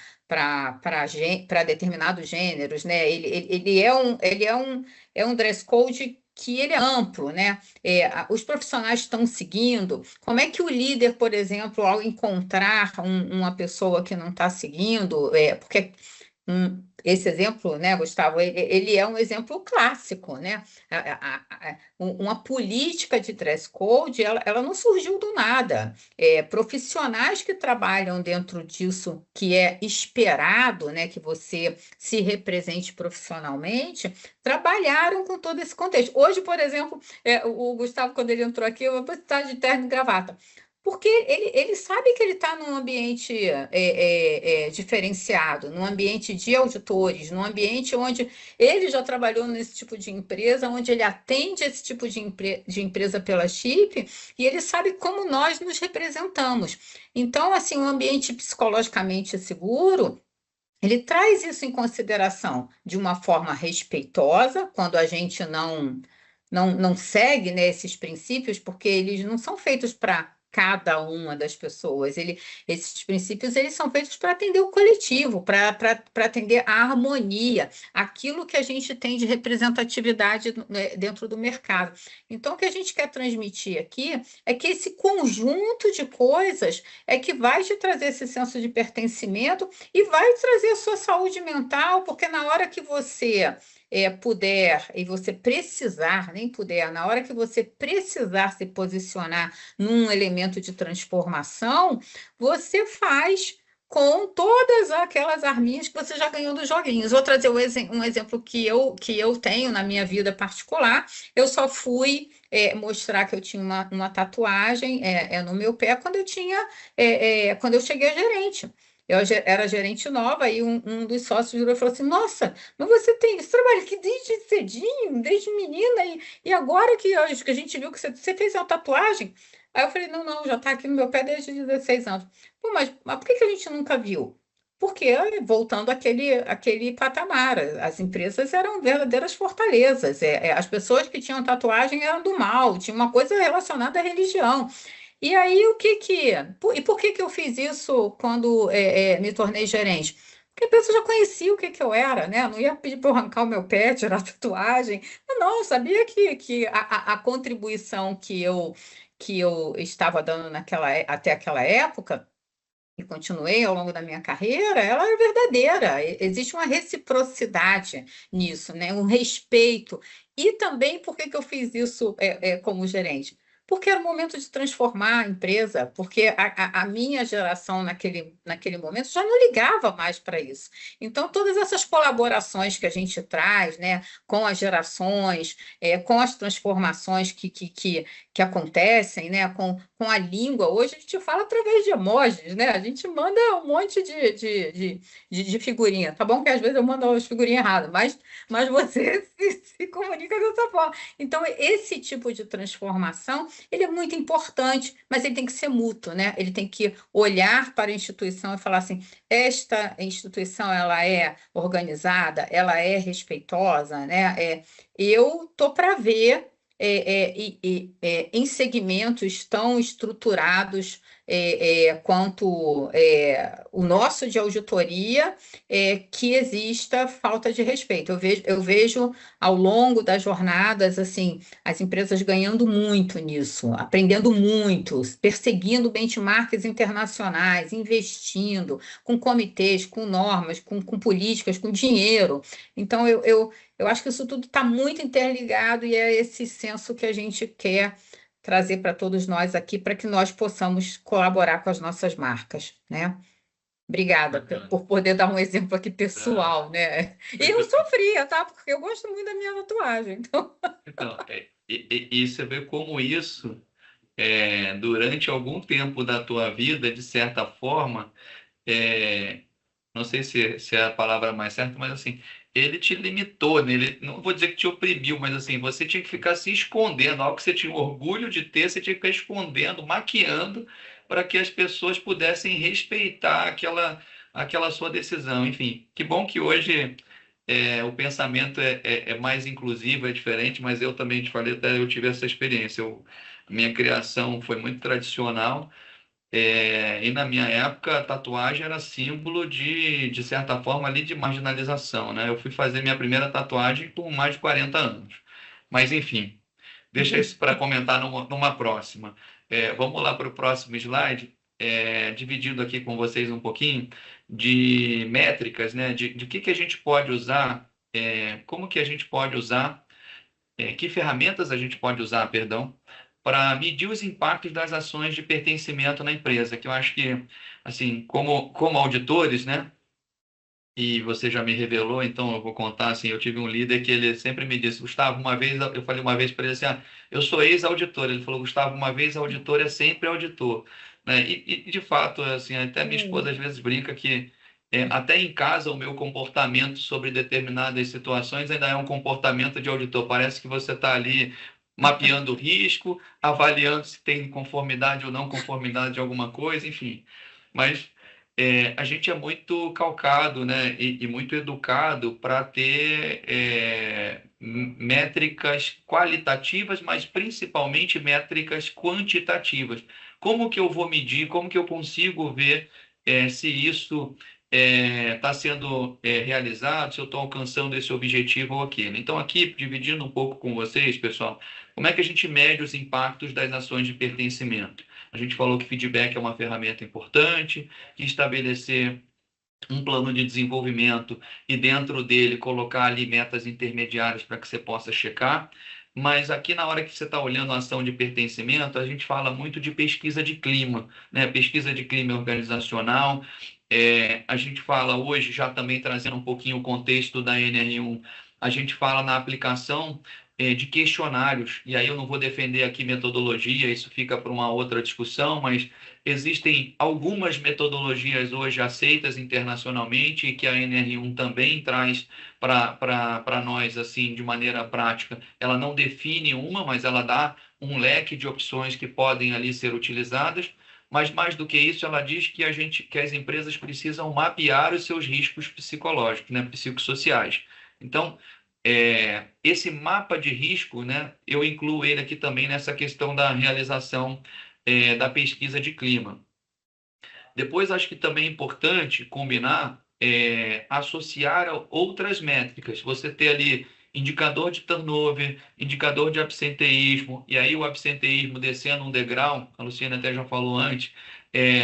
determinados gêneros, né? É um dress code que ele é amplo, né? Os profissionais estão seguindo. Como é que o líder, por exemplo, ao encontrar uma pessoa que não está seguindo, porque esse exemplo, né, Gustavo, ele é um exemplo clássico, né? Uma política de dress code, ela não surgiu do nada. Profissionais que trabalham dentro disso, que é esperado, né, que você se represente profissionalmente, trabalharam com todo esse contexto. Hoje, por exemplo, o Gustavo, quando ele entrou aqui, eu vou estar de terno e gravata. Porque ele sabe que ele está num ambiente diferenciado, num ambiente de auditores, num ambiente onde ele já trabalhou nesse tipo de empresa, onde ele atende esse tipo de empresa pela chip, e ele sabe como nós nos representamos. Então, assim, um ambiente psicologicamente seguro. Ele traz isso em consideração de uma forma respeitosa, quando a gente não segue, né, esses princípios, porque eles não são feitos para cada uma das pessoas. Esses princípios eles são feitos para atender o coletivo, para atender a harmonia, aquilo que a gente tem de representatividade, né, dentro do mercado. Então, o que a gente quer transmitir aqui é que esse conjunto de coisas é que vai te trazer esse senso de pertencimento e vai trazer a sua saúde mental, porque na hora que você puder e você precisar, nem puder, na hora que você precisar se posicionar num elemento de transformação, você faz com todas aquelas arminhas que você já ganhou dos joguinhos. Vou trazer um exemplo que eu tenho na minha vida particular. Eu só fui mostrar que eu tinha uma tatuagem no meu pé quando quando eu cheguei a gerente. Era gerente nova, e um dos sócios virou e falou assim: Nossa, mas você trabalha aqui desde cedinho, desde menina, e agora que a gente viu que você fez uma tatuagem? Aí eu falei: Não, não, já está aqui no meu pé desde 16 anos. Pô, mas por que a gente nunca viu? Porque, voltando àquele patamar, as empresas eram verdadeiras fortalezas. As pessoas que tinham tatuagem eram do mal, tinha uma coisa relacionada à religião. E aí, e por que eu fiz isso quando me tornei gerente? Porque a pessoa já conhecia o que eu era, né? Não ia pedir para eu arrancar o meu pé, tirar a tatuagem. Não, eu sabia que a contribuição que eu estava dando até aquela época, e continuei ao longo da minha carreira, ela é verdadeira. Existe uma reciprocidade nisso, né? Um respeito. E também por que eu fiz isso como gerente? Porque era o momento de transformar a empresa, porque a minha geração naquele momento já não ligava mais para isso. Então, todas essas colaborações que a gente traz, né, com as gerações, com as transformações que acontecem, né, com a língua. Hoje a gente fala através de emojis, né? A gente manda um monte de figurinha. Tá bom que às vezes eu mando as figurinhas erradas, mas você se comunica dessa forma. Então, esse tipo de transformação, ele é muito importante, mas ele tem que ser mútuo, né? Ele tem que olhar para a instituição e falar assim: esta instituição, ela é organizada, ela é respeitosa, né? Eu tô para ver em segmentos tão estruturados quanto o nosso de auditoria, que exista falta de respeito. Eu vejo ao longo das jornadas, assim, as empresas ganhando muito nisso, aprendendo muito, perseguindo benchmarks internacionais, investindo, com comitês, com normas, com políticas, com dinheiro. Então, eu acho que isso tudo está muito interligado, e é esse senso que a gente quer trazer para todos nós aqui, para que nós possamos colaborar com as nossas marcas, né? Obrigada Bacana. por poder dar um exemplo aqui Tá. pessoal, né? E eu sofria, tá? Porque eu gosto muito da minha tatuagem. Então, Então, e você vê como isso, durante algum tempo da tua vida, de certa forma, é, não sei se é a palavra mais certa, mas assim, ele te limitou, né? Ele, não vou dizer que te oprimiu, mas assim, você tinha que ficar se escondendo, algo que você tinha orgulho de ter, você tinha que ficar escondendo, maquiando, para que as pessoas pudessem respeitar aquela sua decisão. Enfim, que bom que hoje o pensamento é mais inclusivo, é diferente, mas eu também te falei, até eu tive essa experiência. Minha criação foi muito tradicional. E na minha época, a tatuagem era símbolo de certa forma, ali de marginalização, né? Eu fui fazer minha primeira tatuagem com mais de 40 anos. Mas, enfim, deixa isso para comentar numa próxima. Vamos lá para o próximo slide, dividindo aqui com vocês um pouquinho de métricas, né? De que a gente pode usar, como que a gente pode usar, que ferramentas a gente pode usar, perdão, para medir os impactos das ações de pertencimento na empresa, que eu acho que, assim, como auditores, né? E você já me revelou, então eu vou contar, assim, eu tive um líder que ele sempre me disse, Gustavo, uma vez, eu falei uma vez para ele assim, eu sou ex-auditor, ele falou, Gustavo, uma vez auditor é sempre auditor, né? E de fato, assim, até minha esposa às vezes brinca que até em casa o meu comportamento sobre determinadas situações ainda é um comportamento de auditor, parece que você está ali mapeando o risco, avaliando se tem conformidade ou não conformidade de alguma coisa, enfim, mas a gente é muito calcado, né, e muito educado para ter métricas qualitativas, mas principalmente métricas quantitativas. Como que eu vou medir, como que eu consigo ver se isso está sendo realizado, se eu estou alcançando esse objetivo ou aquele. Então, aqui, dividindo um pouco com vocês, pessoal, como é que a gente mede os impactos das ações de pertencimento? A gente falou que feedback é uma ferramenta importante, que estabelecer um plano de desenvolvimento e dentro dele colocar ali metas intermediárias para que você possa checar. Mas aqui na hora que você está olhando a ação de pertencimento, a gente fala muito de pesquisa de clima, né? Pesquisa de clima organizacional. A gente fala hoje, já também trazendo um pouquinho o contexto da NR1, a gente fala na aplicação de questionários, e aí eu não vou defender aqui metodologia, isso fica para uma outra discussão, mas existem algumas metodologias hoje aceitas internacionalmente e que a NR1 também traz para nós, assim, de maneira prática. Ela não define uma, mas ela dá um leque de opções que podem ali ser utilizadas. Mas mais do que isso, ela diz que as empresas precisam mapear os seus riscos psicológicos, né, psicossociais. Então, esse mapa de risco, né, eu incluo ele aqui também nessa questão da realização da pesquisa de clima. Depois, acho que também é importante combinar, associar a outras métricas. Você ter ali indicador de turnover, indicador de absenteísmo, e aí o absenteísmo descendo um degrau, a Luciana até já falou antes,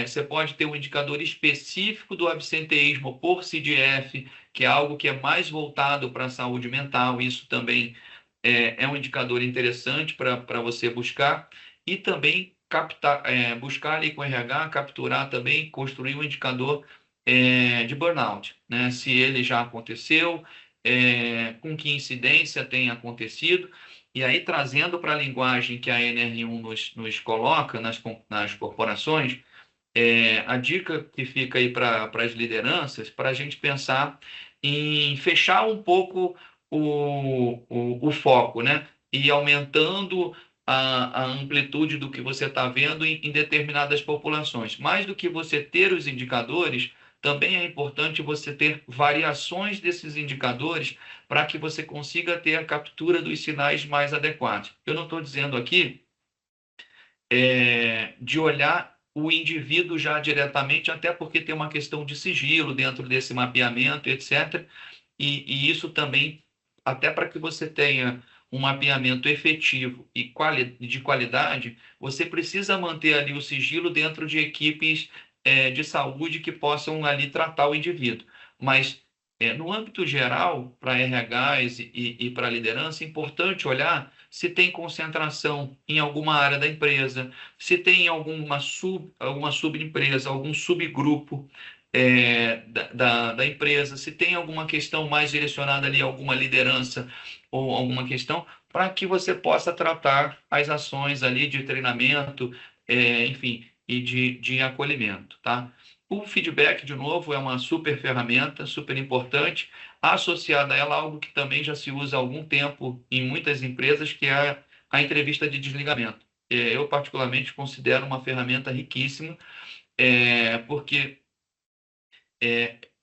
você pode ter um indicador específico do absenteísmo por CDF, que é algo que é mais voltado para a saúde mental, isso também é um indicador interessante para você buscar, e também buscar ali com o RH, capturar também, construir um indicador de burnout, né? Se ele já aconteceu, com que incidência tem acontecido, e aí trazendo para a linguagem que a NR1 nos coloca nas corporações, a dica que fica aí para as lideranças, para a gente pensar em fechar um pouco o foco, né? E aumentando a amplitude do que você está vendo em determinadas populações. Mais do que você ter os indicadores, também é importante você ter variações desses indicadores para que você consiga ter a captura dos sinais mais adequados. Eu não estou dizendo aqui de olhar o indivíduo já diretamente, até porque tem uma questão de sigilo dentro desse mapeamento, etc. E isso também, até para que você tenha um mapeamento efetivo e de qualidade, você precisa manter ali o sigilo dentro de equipes de saúde que possam ali tratar o indivíduo. Mas, no âmbito geral, para RHs e para liderança, é importante olhar se tem concentração em alguma área da empresa, se tem alguma subempresa, algum subgrupo da empresa, se tem alguma questão mais direcionada ali, alguma liderança ou alguma questão, para que você possa tratar as ações ali de treinamento, enfim, e de acolhimento, tá? o feedback, de novo, é uma super ferramenta, super importante, associada a ela algo que também já se usa há algum tempo em muitas empresas, que é a entrevista de desligamento. Eu, particularmente, considero uma ferramenta riquíssima, porque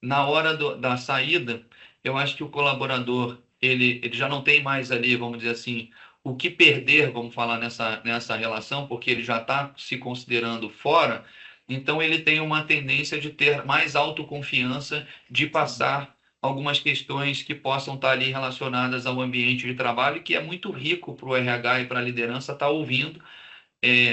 na hora da saída, eu acho que o colaborador ele já não tem mais ali, vamos dizer assim, o que perder, vamos falar nessa relação, porque ele já está se considerando fora, então ele tem uma tendência de ter mais autoconfiança, de passar algumas questões que possam estar ali relacionadas ao ambiente de trabalho, que é muito rico para o RH e para a liderança estar ouvindo,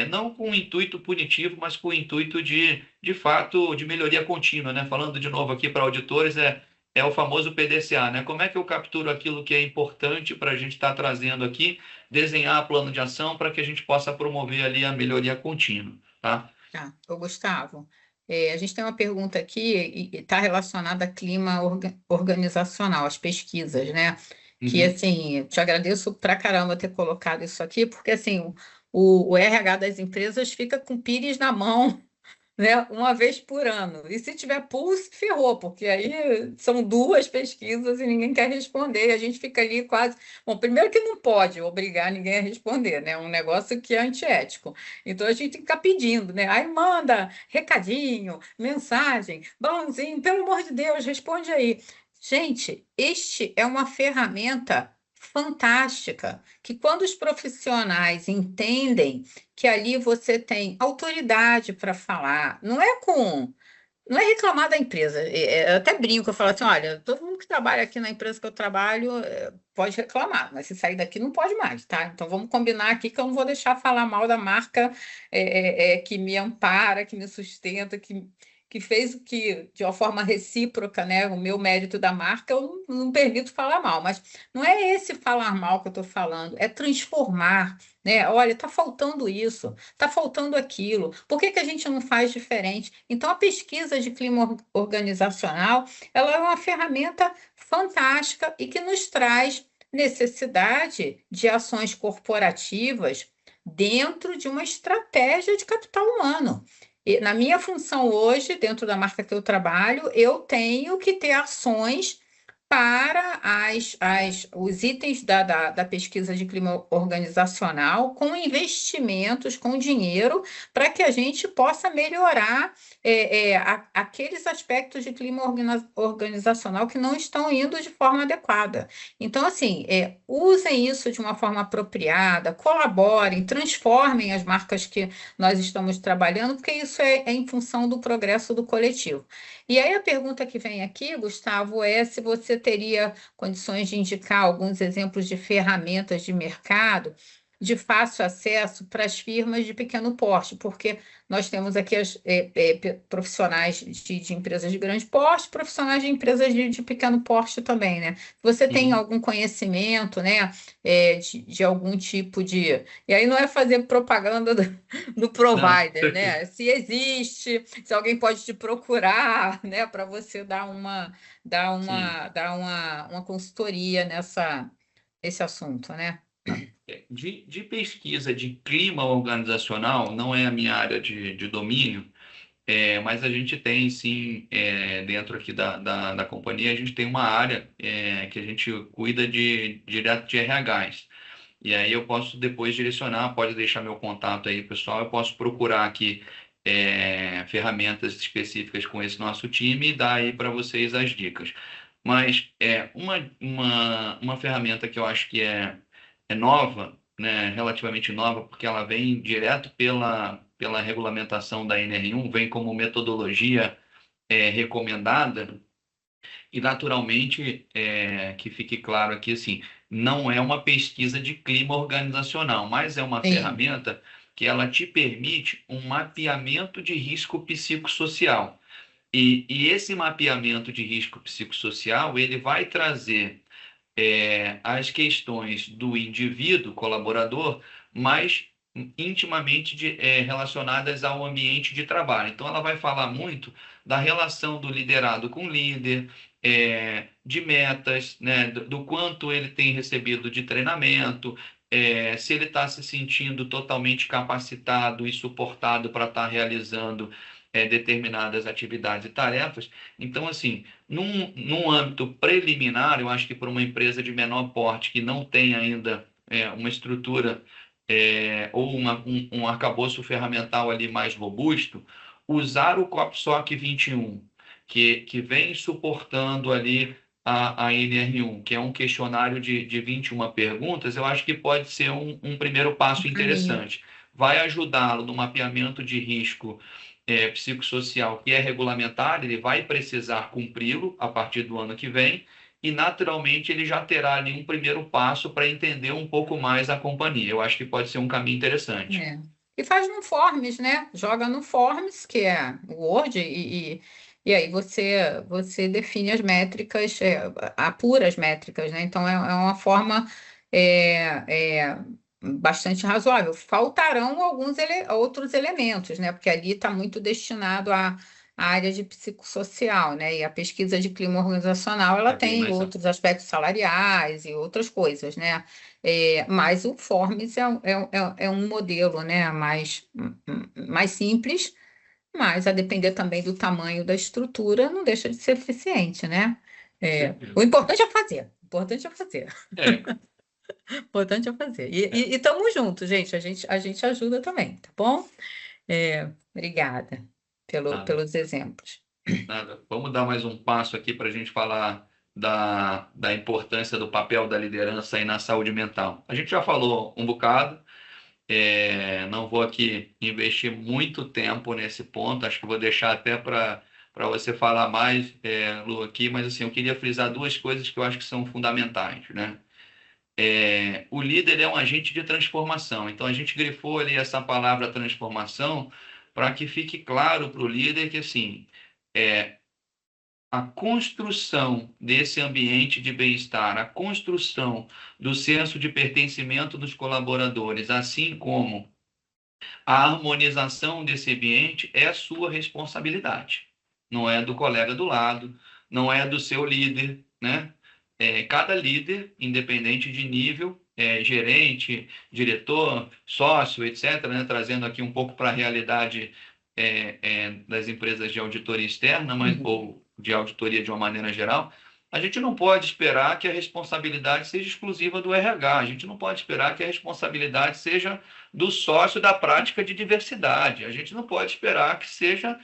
não com o intuito punitivo, mas com o intuito de fato, de melhoria contínua, né? Falando de novo aqui para auditores, é o famoso PDCA, né? Como é que eu capturo aquilo que é importante para a gente estar trazendo aqui, desenhar plano de ação para que a gente possa promover ali a melhoria contínua, tá? Tá, ô Gustavo, a gente tem uma pergunta aqui e está relacionada a clima organizacional, as pesquisas, né? Que, Uhum. assim, te agradeço pra caramba ter colocado isso aqui, porque, assim, o RH das empresas fica com o pires na mão, né, uma vez por ano. E se tiver pulse, ferrou, porque aí são duas pesquisas e ninguém quer responder. E a gente fica ali quase. Bom, primeiro que não pode obrigar ninguém a responder, né? É um negócio que é antiético. Então a gente tem que ficar pedindo, né? Aí manda recadinho, mensagem, balãozinho, pelo amor de Deus, responde aí. Gente, este é uma ferramenta fantástica, que quando os profissionais entendem que ali você tem autoridade para falar, não é reclamar da empresa. Eu até brinco, eu falo assim, olha, todo mundo que trabalha aqui na empresa que eu trabalho pode reclamar, mas se sair daqui não pode mais, tá? Então vamos combinar aqui que eu não vou deixar falar mal da marca que me ampara, que me sustenta, que fez o que, de uma forma recíproca, né? O meu mérito da marca, eu não permito falar mal, mas não é esse falar mal que eu estou falando, é transformar, né? Olha, está faltando isso, está faltando aquilo, por que que a gente não faz diferente? Então, a pesquisa de clima organizacional, ela é uma ferramenta fantástica e que nos traz necessidade de ações corporativas dentro de uma estratégia de capital humano. E na minha função hoje, dentro da marca que eu trabalho, eu tenho que ter ações para os itens da pesquisa de clima organizacional, com investimentos, com dinheiro, para que a gente possa melhorar aqueles aspectos de clima organizacional que não estão indo de forma adequada. Então, assim, usem isso de uma forma apropriada, colaborem, transformem as marcas que nós estamos trabalhando, porque isso é em função do progresso do coletivo. E aí a pergunta que vem aqui, Gustavo, é se você teria condições de indicar alguns exemplos de ferramentas de mercado de fácil acesso para as firmas de pequeno porte, porque nós temos aqui profissionais de empresas de grande porte, profissionais de empresas de pequeno porte também, né? Você tem Uhum. algum conhecimento, né, de algum tipo de... E aí não é fazer propaganda do Não. provider, né? Se existe, se alguém pode te procurar, né, para você Sim. dar uma consultoria nesse assunto, né? De pesquisa de clima organizacional, não é a minha área de domínio, mas a gente tem, sim, dentro aqui da companhia, a gente tem uma área que a gente cuida direto de RHs. E aí eu posso depois direcionar, pode deixar meu contato aí, pessoal, eu posso procurar aqui ferramentas específicas com esse nosso time e dar aí para vocês as dicas. Mas uma ferramenta que eu acho que é nova, né, relativamente nova, porque ela vem direto pela regulamentação da NR1, vem como metodologia recomendada, e naturalmente, que fique claro aqui, assim, não é uma pesquisa de clima organizacional, mas é uma Sim, ferramenta que ela te permite um mapeamento de risco psicossocial. E esse mapeamento de risco psicossocial, ele vai trazer as questões do indivíduo colaborador mais intimamente relacionadas ao ambiente de trabalho. Então, ela vai falar muito da relação do liderado com o líder, de metas, né, do quanto ele tem recebido de treinamento, se ele está se sentindo totalmente capacitado e suportado para estar realizando determinadas atividades e tarefas. Então, assim, num âmbito preliminar, eu acho que para uma empresa de menor porte que não tem ainda uma estrutura ou um arcabouço ferramental ali mais robusto, usar o COPSOC 21, que vem suportando ali a NR1, que é um questionário de 21 perguntas, eu acho que pode ser um primeiro passo Caminho. interessante. Vai ajudá-lo no mapeamento de risco psicossocial que é regulamentar, ele vai precisar cumpri-lo a partir do ano que vem, e naturalmente ele já terá ali um primeiro passo para entender um pouco mais a companhia. Eu acho que pode ser um caminho interessante. É. E faz no Forms, né? Joga no Forms, que é o Word, e aí você define as métricas, apura as métricas, né? Então é uma forma bastante razoável. Faltarão alguns outros elementos, né? Porque ali está muito destinado à área de psicossocial, né? E a pesquisa de clima organizacional, ela É bem tem mais outros aspectos salariais e outras coisas, né? Mas o Forms é um modelo, né, mais simples, mas a depender também do tamanho da estrutura, não deixa de ser eficiente, né? com certeza. O importante é fazer. O importante é fazer. É, O importante é fazer. E estamos juntos, gente. A gente ajuda também, tá bom? Obrigada nada, pelos exemplos. nada. Vamos dar mais um passo aqui para a gente falar da importância do papel da liderança aí na saúde mental. A gente já falou um bocado, não vou aqui investir muito tempo nesse ponto, acho que vou deixar até para você falar mais, Lu, aqui, mas assim, eu queria frisar duas coisas que eu acho que são fundamentais, né? O líder é um agente de transformação, então a gente grifou ali essa palavra transformação para que fique claro para o líder que assim, a construção desse ambiente de bem-estar, a construção do senso de pertencimento dos colaboradores, assim como a harmonização desse ambiente é sua responsabilidade. Não é do colega do lado, não é do seu líder, né? Cada líder, independente de nível, gerente, diretor, sócio, etc., né? Trazendo aqui um pouco para a realidade das empresas de auditoria externa, Uhum. ou de auditoria de uma maneira geral, a gente não pode esperar que a responsabilidade seja exclusiva do RH, a gente não pode esperar que a responsabilidade seja do sócio da prática de diversidade, a gente não pode esperar que seja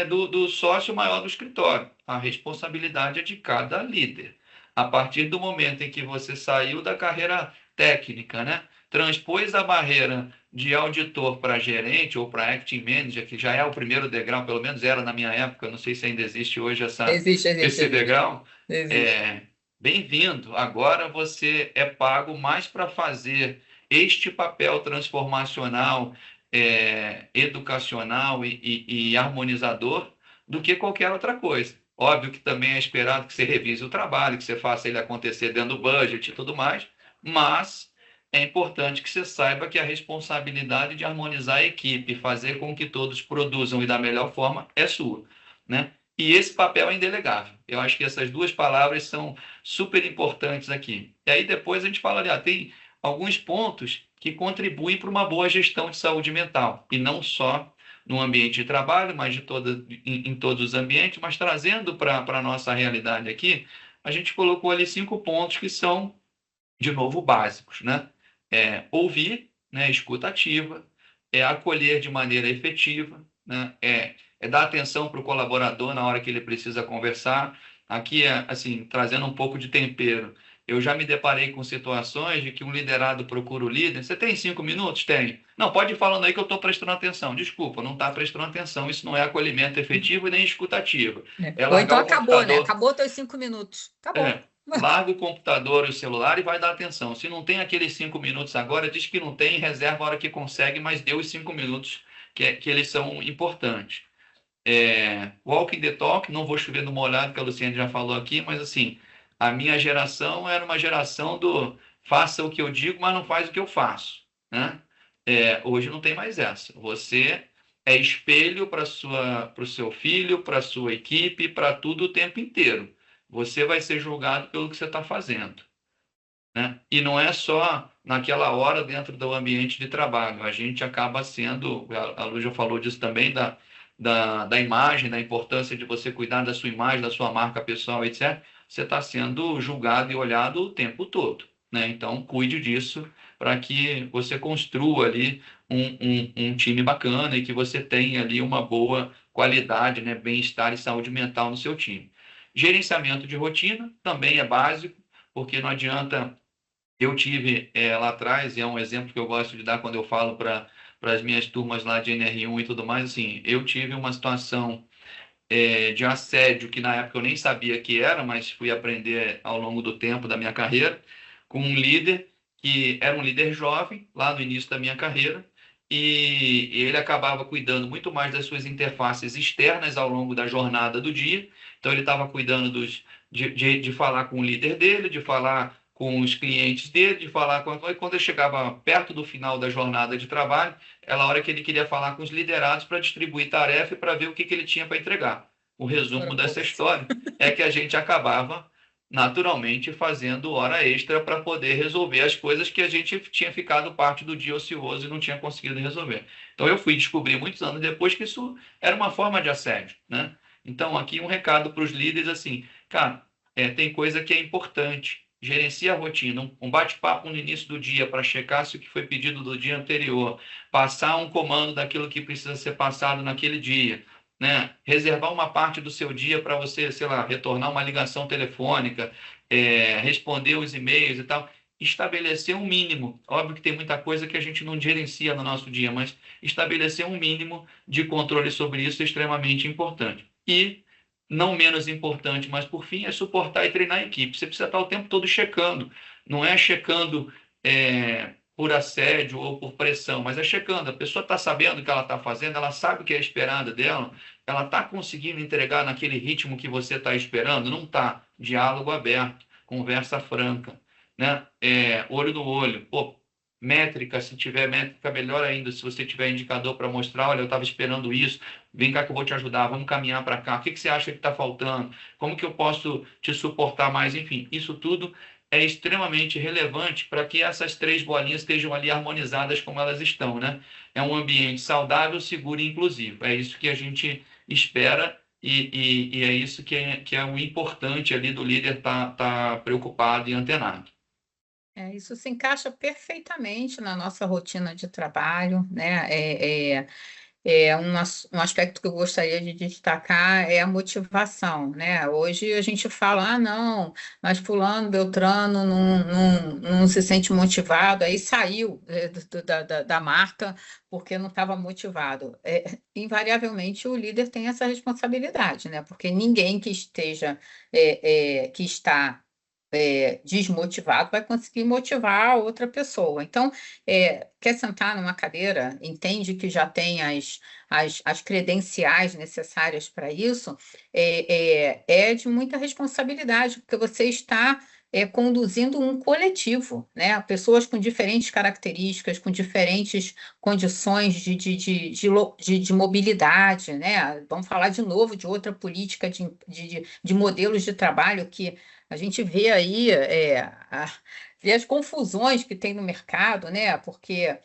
do sócio maior do escritório. A responsabilidade é de cada líder. A partir do momento em que você saiu da carreira técnica, né? Transpôs a barreira de auditor para gerente ou para acting manager, que já é o primeiro degrau, pelo menos era na minha época, não sei se ainda existe hoje Existe, existe, esse existe. degrau. Existe. É, bem-vindo. Agora você é pago mais para fazer este papel transformacional, educacional e harmonizador do que qualquer outra coisa. Óbvio que também é esperado que você revise o trabalho, que você faça ele acontecer dentro do budget e tudo mais, mas é importante que você saiba que a responsabilidade de harmonizar a equipe e fazer com que todos produzam e da melhor forma é sua, né? E esse papel é indelegável. Eu acho que essas duas palavras são super importantes aqui. E aí depois a gente fala ali, tem alguns pontos que contribuem para uma boa gestão de saúde mental, e não só no ambiente de trabalho, mas em todos os ambientes, mas trazendo para a nossa realidade aqui, a gente colocou ali 5 pontos que são, de novo, básicos, né? Ouvir, né? Escuta ativa, acolher de maneira efetiva, né? Dar atenção para o colaborador na hora que ele precisa conversar. Aqui assim, trazendo um pouco de tempero. Eu já me deparei com situações de que um liderado procura o líder. Você tem 5 minutos? Tenho. Não, pode ir falando aí que eu estou prestando atenção. Desculpa, não está prestando atenção. Isso não é acolhimento efetivo e nem escutativa. É Ou então largar o acabou, né? computador. Acabou teus 5 minutos. Acabou. Larga o computador e o celular e vai dar atenção. Se não tem aqueles 5 minutos agora, diz que não tem, reserva a hora que consegue, mas dê os 5 minutos que eles são importantes. Walking the talk, não vou chover no molhado, que a Luciane já falou aqui, mas assim, a minha geração era uma geração do faça o que eu digo, mas não faz o que eu faço, né? Hoje não tem mais essa. Você é espelho para o seu filho, para a sua equipe, para tudo o tempo inteiro. Você vai ser julgado pelo que você está fazendo, né? E não é só naquela hora dentro do ambiente de trabalho. A gente acaba sendo, a Lu já falou disso também, da imagem, da importância de você cuidar da sua imagem, da sua marca pessoal, etc., você está sendo julgado e olhado o tempo todo, né? Então, cuide disso para que você construa ali um time bacana e que você tenha ali uma boa qualidade, né? Bem-estar e saúde mental no seu time. Gerenciamento de rotina também é básico, porque não adianta. Eu tive lá atrás, e é um exemplo que eu gosto de dar quando eu falo para as minhas turmas lá de NR1 e tudo mais, assim, eu tive uma situação de assédio que na época eu nem sabia que era, mas fui aprender ao longo do tempo da minha carreira, com um líder que era um líder jovem, lá no início da minha carreira, e ele acabava cuidando muito mais das suas interfaces externas ao longo da jornada do dia. Então, ele estava cuidando de falar com o líder dele, de falar com os clientes dele, de falar com... E quando ele chegava perto do final da jornada de trabalho, era a hora que ele queria falar com os liderados para distribuir tarefa e para ver o que ele tinha para entregar. O resumo dessa história é que a gente acabava naturalmente fazendo hora extra para poder resolver as coisas que a gente tinha ficado parte do dia ocioso e não tinha conseguido resolver. Então eu fui descobrir muitos anos depois que isso era uma forma de assédio, né? Então aqui um recado para os líderes assim, cara, tem coisa que é importante. Gerencia a rotina, um bate-papo no início do dia para checar se o que foi pedido do dia anterior, passar um comando daquilo que precisa ser passado naquele dia, né? Reservar uma parte do seu dia para você, sei lá, retornar uma ligação telefônica, responder os e-mails e tal. Estabelecer um mínimo. Óbvio que tem muita coisa que a gente não gerencia no nosso dia, mas estabelecer um mínimo de controle sobre isso é extremamente importante. E, não menos importante, mas por fim, é suportar e treinar a equipe. Você precisa estar o tempo todo checando. Não é checando por assédio ou por pressão, mas é checando. A pessoa está sabendo o que ela está fazendo, ela sabe o que é esperado dela, ela está conseguindo entregar naquele ritmo que você está esperando? Não está. Diálogo aberto, conversa franca, né? Olho no olho. Pô, métrica, se tiver métrica, melhor ainda. Se você tiver indicador para mostrar, olha, eu estava esperando isso, vem cá que eu vou te ajudar, vamos caminhar para cá. O que você acha que está faltando? Como que eu posso te suportar mais? Enfim, isso tudo é extremamente relevante para que essas três bolinhas estejam ali harmonizadas como elas estão, né? É um ambiente saudável, seguro e inclusivo. É isso que a gente espera e é isso que é o importante ali do líder tá preocupado e antenado. Isso se encaixa perfeitamente na nossa rotina de trabalho, né? Um aspecto que eu gostaria de destacar é a motivação, né? Hoje a gente fala, ah, não, mas fulano, Beltrano não se sente motivado, aí saiu da marca porque não estava motivado. Invariavelmente o líder tem essa responsabilidade, né? Porque ninguém que que está desmotivado vai conseguir motivar a outra pessoa. Então, quer sentar numa cadeira, entende que já tem as credenciais necessárias para isso, é de muita responsabilidade, porque você está conduzindo um coletivo, né? Pessoas com diferentes características, com diferentes condições de mobilidade, né? Vamos falar de novo de outra política de modelos de trabalho que a gente vê aí, vê as confusões que tem no mercado, né? Porque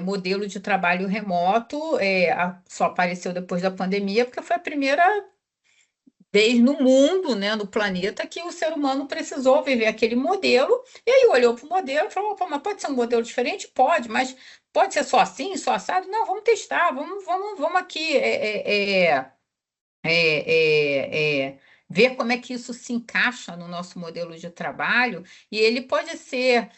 modelo de trabalho remoto só apareceu depois da pandemia, porque foi a primeira vez no mundo, né, no planeta, que o ser humano precisou viver aquele modelo, e aí olhou para o modelo e falou, "Pô, mas pode ser um modelo diferente? Pode, mas pode ser só assim, só assado? Não, vamos testar, vamos aqui. Ver como é que isso se encaixa no nosso modelo de trabalho, e ele pode ser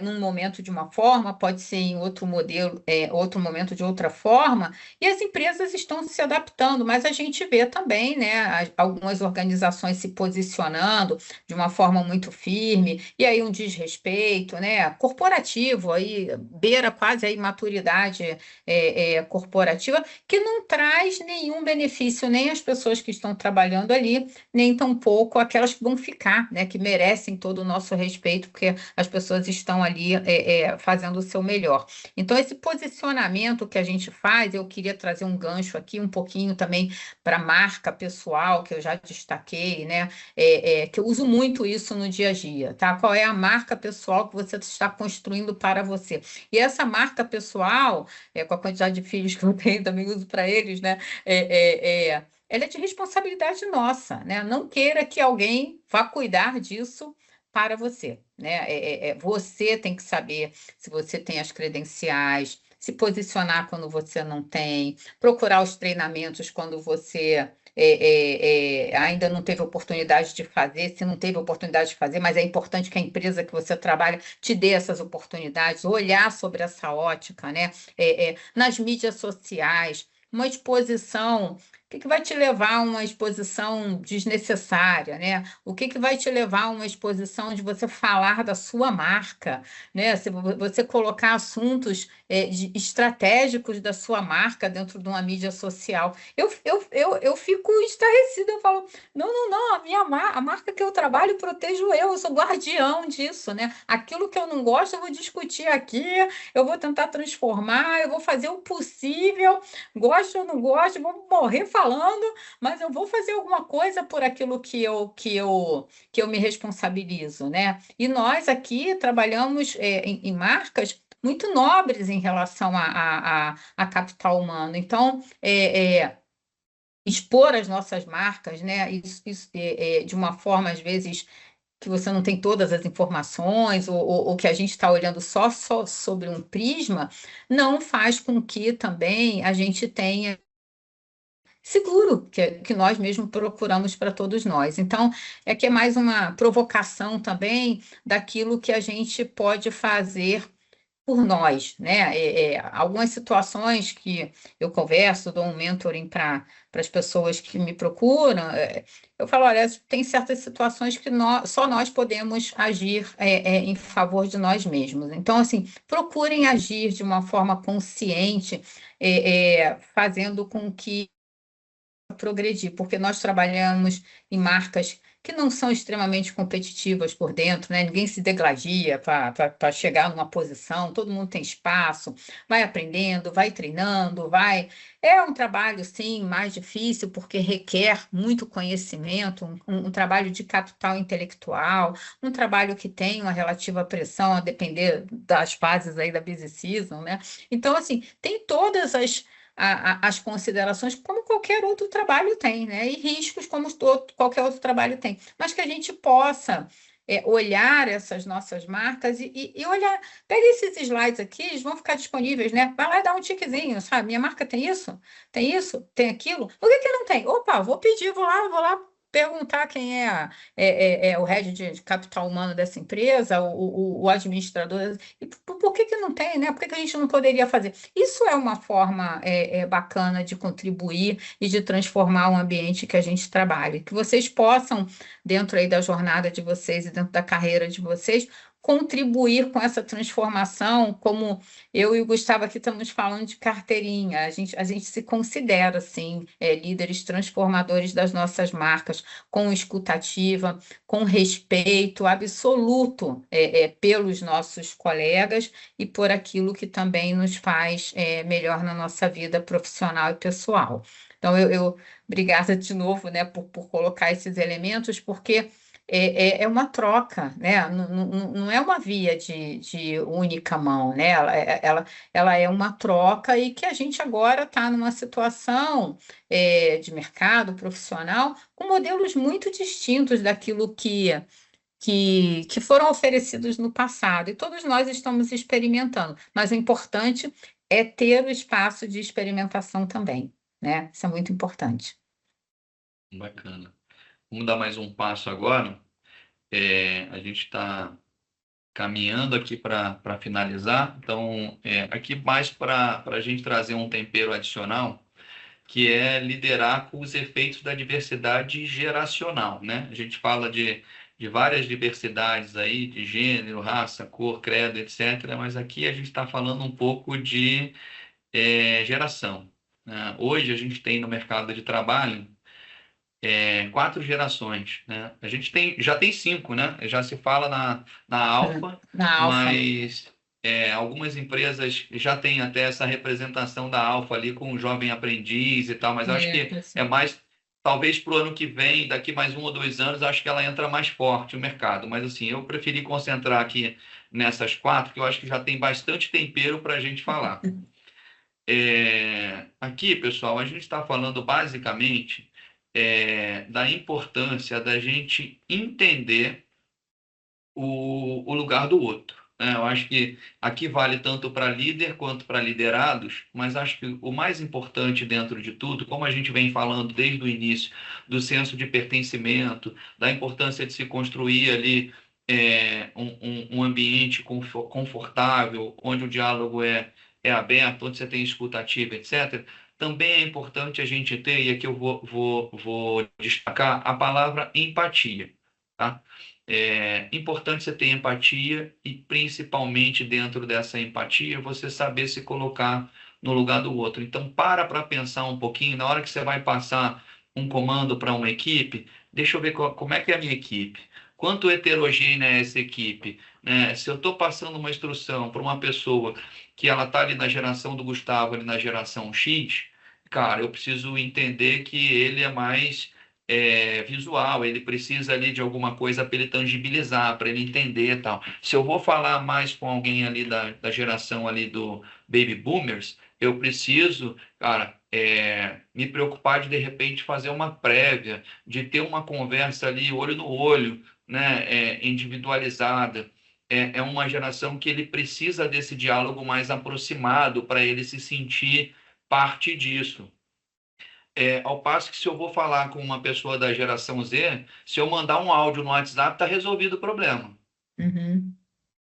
num momento de uma forma, pode ser em outro modelo, outro momento de outra forma, e as empresas estão se adaptando, mas a gente vê também, né, algumas organizações se posicionando de uma forma muito firme, e aí um desrespeito, né, corporativo, aí beira quase a imaturidade corporativa, que não traz nenhum benefício nem às pessoas que estão trabalhando ali, nem nem tampouco aquelas que vão ficar, né, que merecem todo o nosso respeito, porque as pessoas estão ali fazendo o seu melhor. Então, esse posicionamento que a gente faz, eu queria trazer um gancho aqui, um pouquinho também para a marca pessoal, que eu já destaquei, né, que eu uso muito isso no dia a dia, tá? Qual é a marca pessoal que você está construindo para você? E essa marca pessoal, com a quantidade de filhos que eu tenho, também uso para eles, né? Ela é de responsabilidade nossa, né? Não queira que alguém vá cuidar disso para você, né? Você tem que saber se você tem as credenciais, se posicionar quando você não tem, procurar os treinamentos quando você ainda não teve oportunidade de fazer, se não teve oportunidade de fazer, mas é importante que a empresa que você trabalha te dê essas oportunidades, olhar sobre essa ótica, né? Nas mídias sociais, uma exposição. O que que vai te levar a uma exposição desnecessária, né? O que que vai te levar a uma exposição de você falar da sua marca, né? Se você colocar assuntos estratégicos da sua marca dentro de uma mídia social. Eu fico estarrecida, eu falo, não, não, não, a marca que eu trabalho protejo eu sou guardião disso, né? Aquilo que eu não gosto, eu vou discutir aqui, eu vou tentar transformar, eu vou fazer o possível, gosto ou não gosto, vou morrer falando, mas eu vou fazer alguma coisa por aquilo que eu me responsabilizo, né? E nós aqui trabalhamos em marcas muito nobres em relação a capital humano. Então, expor as nossas marcas, né? Isso, de uma forma, às vezes, que você não tem todas as informações, ou que a gente está olhando só sobre um prisma, não faz com que também a gente tenha seguro, que nós mesmos procuramos para todos nós. Então, é mais uma provocação também daquilo que a gente pode fazer por nós, né? Algumas situações que eu converso, dou um mentoring para as pessoas que me procuram, eu falo, olha, tem certas situações que só nós podemos agir em favor de nós mesmos. Então, assim, procurem agir de uma forma consciente, fazendo com que progredir, porque nós trabalhamos em marcas que não são extremamente competitivas por dentro, né? Ninguém se degladia para chegar numa posição, todo mundo tem espaço, vai aprendendo, vai treinando, vai. É um trabalho, sim, mais difícil, porque requer muito conhecimento, um trabalho de capital intelectual, um trabalho que tem uma relativa pressão, a depender das fases aí da busy season, né? Então, assim, tem todas as considerações, como qualquer outro trabalho tem, né? E riscos, como qualquer outro trabalho tem. Mas que a gente possa olhar essas nossas marcas e olhar. Pega esses slides aqui, eles vão ficar disponíveis, né? Vai lá e dá um tiquezinho, sabe? Minha marca tem isso, tem aquilo. O que que não tem? Opa, vou pedir, vou lá perguntar quem é o head de capital humano dessa empresa, o administrador. E por que não tem, né? Por que a gente não poderia fazer? Isso é uma forma bacana de contribuir e de transformar o ambiente que a gente trabalha. Que vocês possam, dentro aí da jornada de vocês e dentro da carreira de vocês, contribuir com essa transformação, como eu e o Gustavo aqui estamos falando de carteirinha. A gente se considera, assim, líderes transformadores das nossas marcas, com escutativa, com respeito absoluto pelos nossos colegas e por aquilo que também nos faz melhor na nossa vida profissional e pessoal. Então, obrigada de novo, né, por colocar esses elementos, porque é uma troca, né? Não é uma via de única mão, né? Ela é uma troca e que a gente agora está numa situação de mercado profissional com modelos muito distintos daquilo que foram oferecidos no passado, e todos nós estamos experimentando, mas o importante é ter o espaço de experimentação também, né? Isso é muito importante. Bacana. Vamos dar mais um passo agora. A gente está caminhando aqui para finalizar, então, aqui mais para a gente trazer um tempero adicional, que é liderar com os efeitos da diversidade geracional, né? A gente fala de várias diversidades aí, de gênero, raça, cor, credo, etc., mas aqui a gente está falando um pouco de geração, né? Hoje a gente tem no mercado de trabalho 4 gerações, né? A gente já tem 5, né? Já se fala na Alfa, Na Alfa. mas algumas empresas já têm até essa representação da Alfa ali com o jovem aprendiz e tal, mas eu acho que é mais, talvez para o ano que vem, daqui mais 1 ou 2 anos, acho que ela entra mais forte no mercado. Mas assim, eu preferi concentrar aqui nessas 4, que eu acho que já tem bastante tempero para a gente falar. Aqui, pessoal, a gente está falando basicamente da importância da gente entender o lugar do outro, né? Eu acho que aqui vale tanto para líder quanto para liderados, mas acho que o mais importante dentro de tudo, como a gente vem falando desde o início, do senso de pertencimento, da importância de se construir ali um ambiente confortável, onde o diálogo é aberto, onde você tem escutativa, etc. Também é importante a gente ter, e aqui eu vou destacar a palavra empatia, tá? É importante você ter empatia e, principalmente dentro dessa empatia, você saber se colocar no lugar do outro. Então, para pensar um pouquinho, na hora que você vai passar um comando para uma equipe, deixa eu ver como é que é a minha equipe. Quanto heterogênea é essa equipe, né? Se eu estou passando uma instrução para uma pessoa que ela está ali na geração do Gustavo, ali na geração X, cara, eu preciso entender que ele é mais visual, ele precisa ali de alguma coisa para ele tangibilizar, para ele entender e tal. Se eu vou falar mais com alguém ali da geração ali do Baby Boomers, eu preciso, cara, me preocupar de repente fazer uma prévia, de ter uma conversa ali olho no olho, né, individualizada. É uma geração que ele precisa desse diálogo mais aproximado para ele se sentir parte disso. Ao passo que se eu vou falar com uma pessoa da geração Z, se eu mandar um áudio no WhatsApp, está resolvido o problema. Uhum.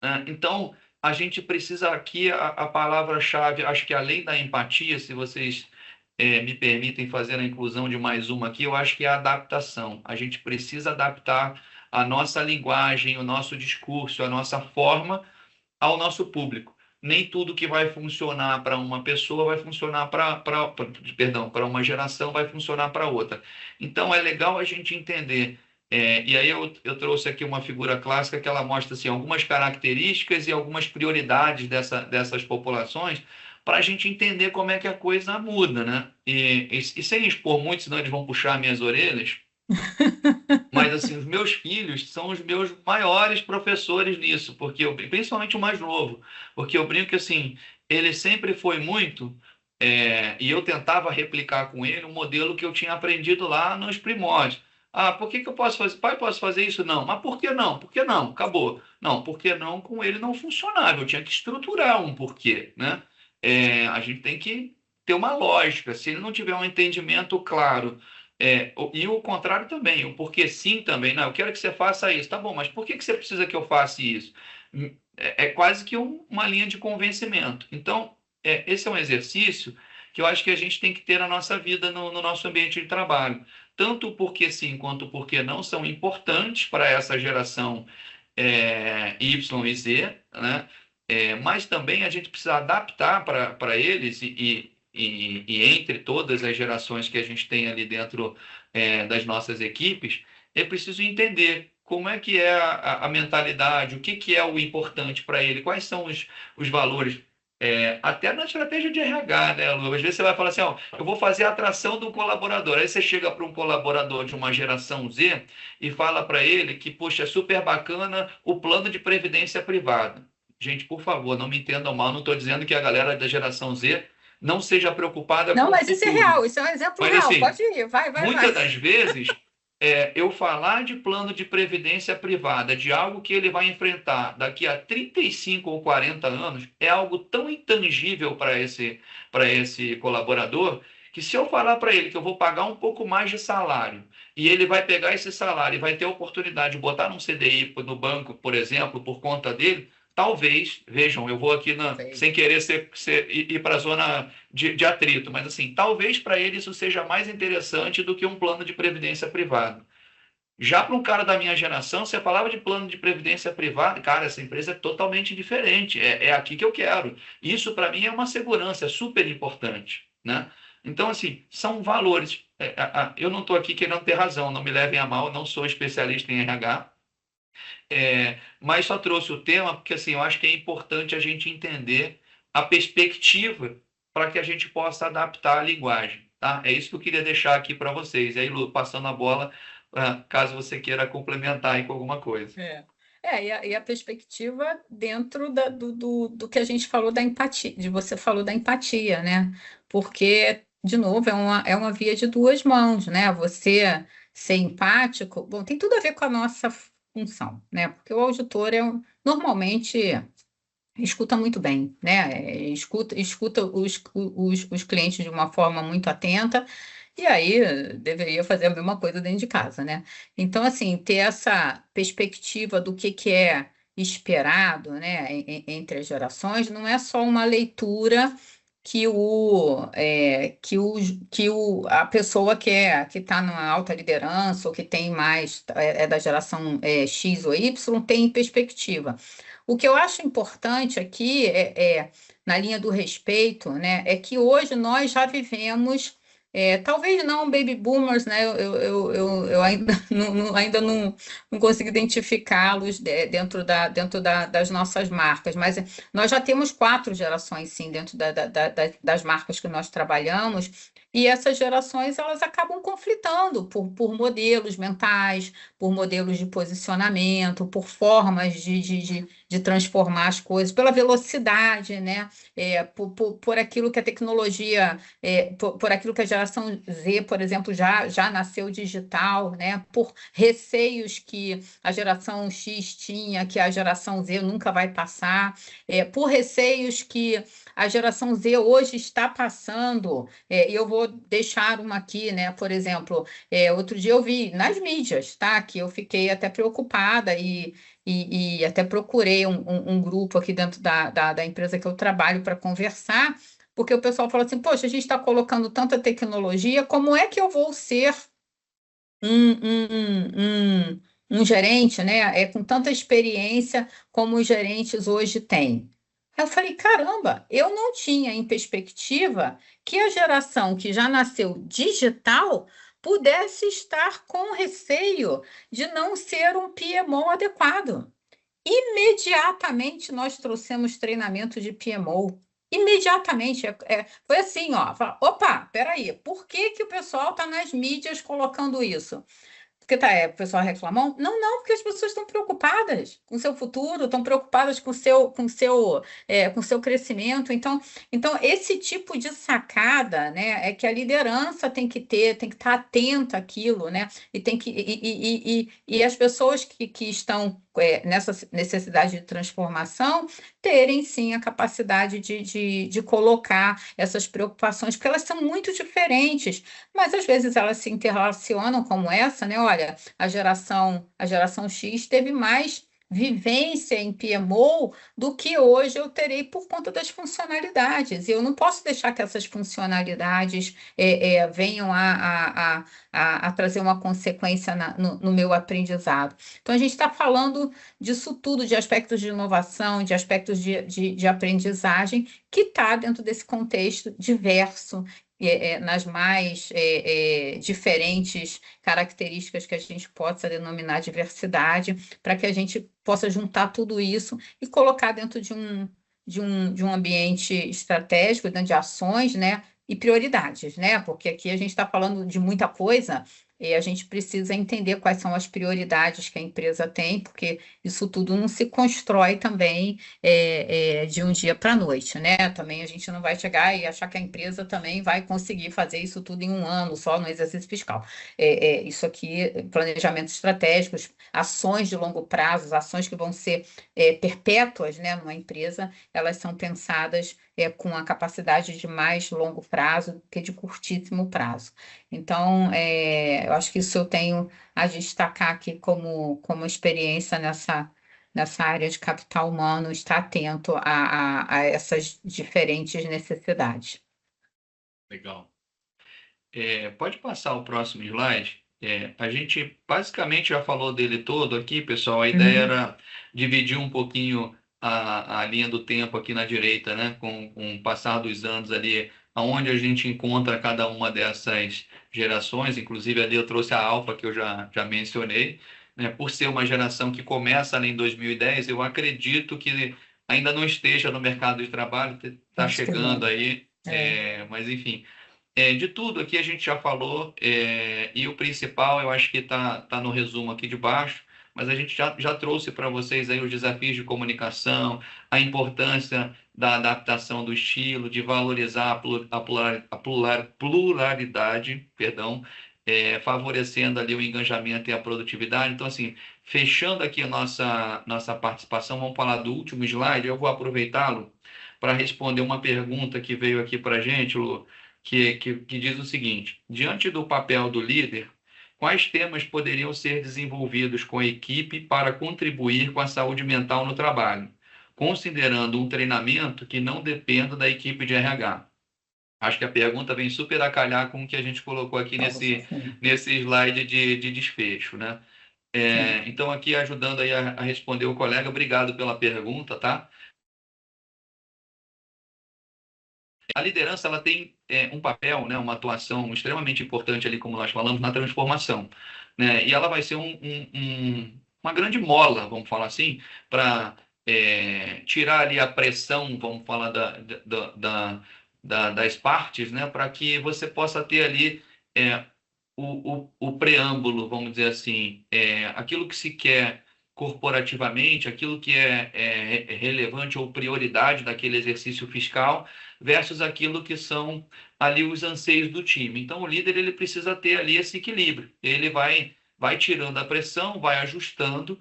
Né? Então, a gente precisa aqui, a palavra-chave, acho que além da empatia, se vocês me permitem fazer a inclusão de mais uma aqui, eu acho que é a adaptação. A gente precisa adaptar a nossa linguagem, o nosso discurso, a nossa forma ao nosso público. Nem tudo que vai funcionar para uma pessoa vai funcionar para uma geração, vai funcionar para outra. Então, é legal a gente entender. E aí eu trouxe aqui uma figura clássica que ela mostra assim, algumas características e algumas prioridades dessas populações para a gente entender como é que a coisa muda, né? E sem expor muito, senão eles vão puxar minhas orelhas, mas assim, os meus filhos são os meus maiores professores nisso, porque principalmente o mais novo, porque eu brinco que assim, ele sempre foi muito, e eu tentava replicar com ele um modelo que eu tinha aprendido lá nos primórdios. Ah, por que que eu posso fazer? Pai, posso fazer isso? Não. Mas por que não? Por que não? Acabou. Não, por que não? Com ele não funcionava. Eu tinha que estruturar um porquê, né? A gente tem que ter uma lógica. Se ele não tiver um entendimento claro e o contrário também, o porquê sim também. Não, eu quero que você faça isso. Tá bom, mas por que que você precisa que eu faça isso? É quase que uma linha de convencimento. Então, esse é um exercício que eu acho que a gente tem que ter na nossa vida, no nosso ambiente de trabalho. Tanto o porquê sim quanto o porquê não são importantes para essa geração Y e Z, né? Mas também a gente precisa adaptar para eles e entre todas as gerações que a gente tem ali dentro das nossas equipes, é preciso entender como é que é a mentalidade, o que que é o importante para ele, quais são os valores, até na estratégia de RH, né, Lu? Às vezes você vai falar assim, ó, eu vou fazer a atração do colaborador. Aí você chega para um colaborador de uma geração Z e fala para ele que, poxa, é super bacana o plano de previdência privada. Gente, por favor, não me entendam mal, não estou dizendo que a galera da geração Z não seja preocupada com Não, o mas isso é futuro. real, isso é um exemplo Mas, real. assim, Pode ir, vai, vai, vai. muitas das vezes, eu falar de plano de previdência privada, de algo que ele vai enfrentar daqui a 35 ou 40 anos, é algo tão intangível para esse colaborador, que se eu falar para ele que eu vou pagar um pouco mais de salário, e ele vai pegar esse salário e vai ter a oportunidade de botar num CDI no banco, por exemplo, por conta dele, talvez, vejam, eu vou aqui sem querer ir para a zona de atrito, mas assim, talvez para ele isso seja mais interessante do que um plano de previdência privado. Já para um cara da minha geração, você falava de plano de previdência privada, cara, essa empresa é totalmente diferente, é aqui que eu quero. Isso para mim é uma segurança, é super importante, né? Então, assim, são valores. Eu não estou aqui querendo ter razão, não me levem a mal, não sou especialista em RH, mas só trouxe o tema porque assim, eu acho que é importante a gente entender a perspectiva para que a gente possa adaptar a linguagem. Tá? É isso que eu queria deixar aqui para vocês. E aí, Lu, passando a bola, caso você queira complementar aí com alguma coisa. E a perspectiva dentro do que a gente falou da empatia, de você falou da empatia, né? Porque, de novo, é uma via de duas mãos, né? Você ser empático, bom, tem tudo a ver com a nossa função, né? Porque o auditor normalmente escuta muito bem, né? Escuta os clientes de uma forma muito atenta, e aí deveria fazer a mesma coisa dentro de casa, né? Então, assim, ter essa perspectiva do que é esperado, né, entre as gerações, não é só uma leitura a pessoa que está numa alta liderança ou que tem mais, é da geração X ou Y, tem em perspectiva. O que eu acho importante aqui na linha do respeito, né, é que hoje nós já vivemos, talvez não baby boomers, né, eu ainda não consigo identificá-los das nossas marcas, mas nós já temos 4 gerações, sim, dentro das marcas que nós trabalhamos, e essas gerações elas acabam conflitando por modelos mentais, por modelos de posicionamento, por formas de transformar as coisas, pela velocidade, né? Por aquilo que a tecnologia, por aquilo que a geração Z, por exemplo, já nasceu digital, né? Por receios que a geração X tinha, que a geração Z nunca vai passar, por receios que a geração Z hoje está passando, e eu vou deixar uma aqui, né? Por exemplo, outro dia eu vi nas mídias, tá? Que eu fiquei até preocupada e até procurei um grupo aqui dentro da empresa que eu trabalho para conversar, porque o pessoal fala assim, poxa, a gente está colocando tanta tecnologia, como é que eu vou ser um, um, um gerente, né? Com tanta experiência como os gerentes hoje têm. Aí eu falei, caramba, eu não tinha em perspectiva que a geração que já nasceu digital pudesse estar com receio de não ser um PMO adequado. Imediatamente nós trouxemos treinamento de PMO. Imediatamente. Foi assim, ó. Opa, peraí, por que o pessoal está nas mídias colocando isso? Porque o pessoal reclamou? Não, não, porque as pessoas estão preocupadas com o seu futuro, estão preocupadas com o seu crescimento. Então, esse tipo de sacada, né, é que a liderança tem que ter, tem que estar atenta àquilo, né? E tem que e as pessoas que estão nessa necessidade de transformação terem sim a capacidade de colocar essas preocupações, porque elas são muito diferentes, mas às vezes elas se interrelacionam como essa, né? Olha, a geração X teve mais vivência em PMO do que hoje eu terei por conta das funcionalidades. E eu não posso deixar que essas funcionalidades venham a trazer uma consequência no meu aprendizado. Então, a gente está falando disso tudo, de aspectos de inovação, de aspectos de aprendizagem, que está dentro desse contexto diverso, nas mais diferentes características que a gente possa denominar diversidade, para que a gente possa juntar tudo isso e colocar dentro de um ambiente estratégico, dentro de ações, né, e prioridades, né? Porque aqui a gente está falando de muita coisa e a gente precisa entender quais são as prioridades que a empresa tem, porque isso tudo não se constrói também de um dia para a noite, né? Também a gente não vai chegar e achar que a empresa também vai conseguir fazer isso tudo em um ano, só no exercício fiscal. Isso aqui, planejamentos estratégicos, ações de longo prazo, ações que vão ser perpétuas, né, numa empresa, elas são pensadas com a capacidade de mais longo prazo do que de curtíssimo prazo. Então, eu acho que isso eu tenho a destacar aqui como experiência nessa área de capital humano, estar atento a essas diferentes necessidades. Legal. Pode passar o próximo slide. A gente basicamente já falou dele todo aqui, pessoal. A ideia era dividir um pouquinho a linha do tempo aqui na direita, né? Com o passar dos anos ali, onde a gente encontra cada uma dessas gerações, inclusive ali eu trouxe a Alfa, que eu já mencionei, né? Por ser uma geração que começa ali em 2010, eu acredito que ainda não esteja no mercado de trabalho, está Acho que chegando não. aí, mas enfim, de tudo aqui a gente já falou, e o principal eu acho que tá no resumo aqui de baixo, mas a gente já trouxe para vocês aí os desafios de comunicação, a importância da adaptação do estilo, de valorizar a pluralidade, perdão, favorecendo ali o engajamento e a produtividade. Então, assim, fechando aqui a nossa participação, vamos falar do último slide, eu vou aproveitá-lo para responder uma pergunta que veio aqui para a gente, Lu, que diz o seguinte: diante do papel do líder, quais temas poderiam ser desenvolvidos com a equipe para contribuir com a saúde mental no trabalho, considerando um treinamento que não dependa da equipe de RH? Acho que a pergunta vem super a calhar com o que a gente colocou aqui Nossa, nesse slide de desfecho, né? sim. Então, aqui ajudando aí a responder o colega, obrigado pela pergunta, tá? A liderança ela tem um papel, né, uma atuação extremamente importante ali, como nós falamos, na transformação, né? E ela vai ser uma grande mola, vamos falar assim, para tirar ali a pressão, vamos falar das partes, né, para que você possa ter ali o preâmbulo, vamos dizer assim, aquilo que se quer corporativamente, aquilo que é relevante ou prioridade daquele exercício fiscal, versus aquilo que são ali os anseios do time. Então, o líder ele precisa ter ali esse equilíbrio. Ele vai tirando a pressão, vai ajustando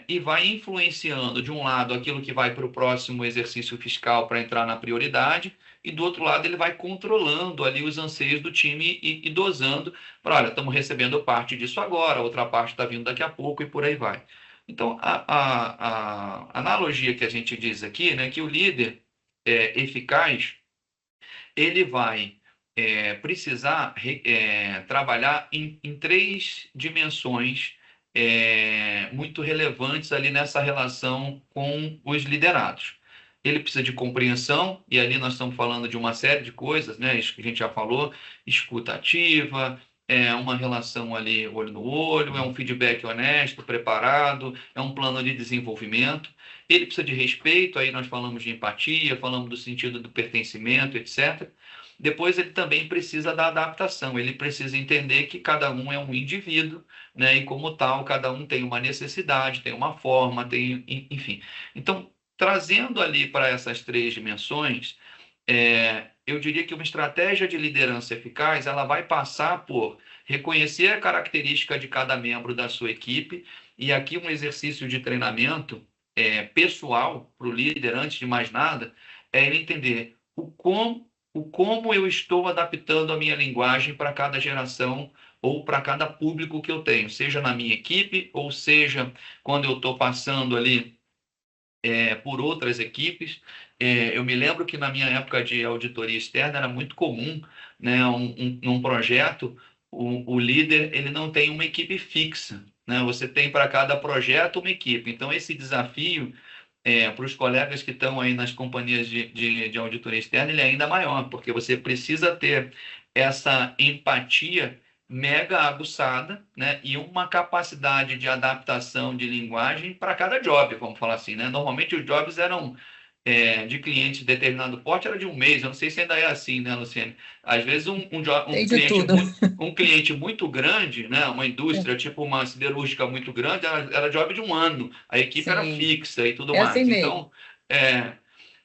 e vai influenciando, de um lado, aquilo que vai para o próximo exercício fiscal para entrar na prioridade, e do outro lado ele vai controlando ali os anseios do time e dosando para, olha, estamos recebendo parte disso agora, a outra parte está vindo daqui a pouco e por aí vai. Então, a analogia que a gente diz aqui, né, que o líder eficaz, ele vai precisar trabalhar em três dimensões muito relevantes ali nessa relação com os liderados. Ele precisa de compreensão, e ali nós estamos falando de uma série de coisas, né? Isso que a gente já falou, escuta ativa, uma relação ali olho no olho, é um feedback honesto, preparado, é um plano de desenvolvimento. Ele precisa de respeito, aí nós falamos de empatia, falamos do sentido do pertencimento, etc. Depois ele também precisa da adaptação, ele precisa entender que cada um é um indivíduo, né? E como tal, cada um tem uma necessidade, tem uma forma, enfim. Então, trazendo ali para essas três dimensões, eu diria que uma estratégia de liderança eficaz, ela vai passar por reconhecer a característica de cada membro da sua equipe, e aqui um exercício de treinamento pessoal para o líder, antes de mais nada, é ele entender o como eu estou adaptando a minha linguagem para cada geração ou para cada público que eu tenho, seja na minha equipe ou seja quando eu estou passando ali por outras equipes. Eu me lembro que na minha época de auditoria externa era muito comum, né, num projeto, o líder ele não tem uma equipe fixa, né? Você tem para cada projeto uma equipe. Então, esse desafio para os colegas que estão aí nas companhias de auditoria externa, ele é ainda maior, porque você precisa ter essa empatia mega aguçada, né, e uma capacidade de adaptação de linguagem para cada job, vamos falar assim, né? Normalmente os jobs eram de clientes de determinado porte era de um mês. Eu não sei se ainda é assim, né, Luciane? Às vezes Tem de tudo. um cliente muito grande, né, uma indústria, tipo uma siderúrgica muito grande, era job de um ano. A equipe era Sim, fixa e tudo é assim mais. mesmo. Então, é,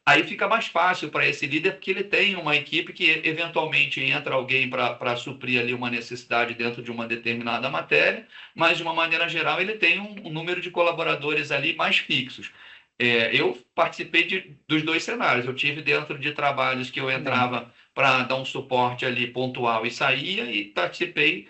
aí fica mais fácil para esse líder, porque ele tem uma equipe que eventualmente entra alguém para suprir ali uma necessidade dentro de uma determinada matéria, mas de uma maneira geral ele tem um número de colaboradores ali mais fixos. Eu participei dos dois cenários. Eu tive dentro de trabalhos que eu Bem, entrava para dar um suporte ali pontual e saía, e participei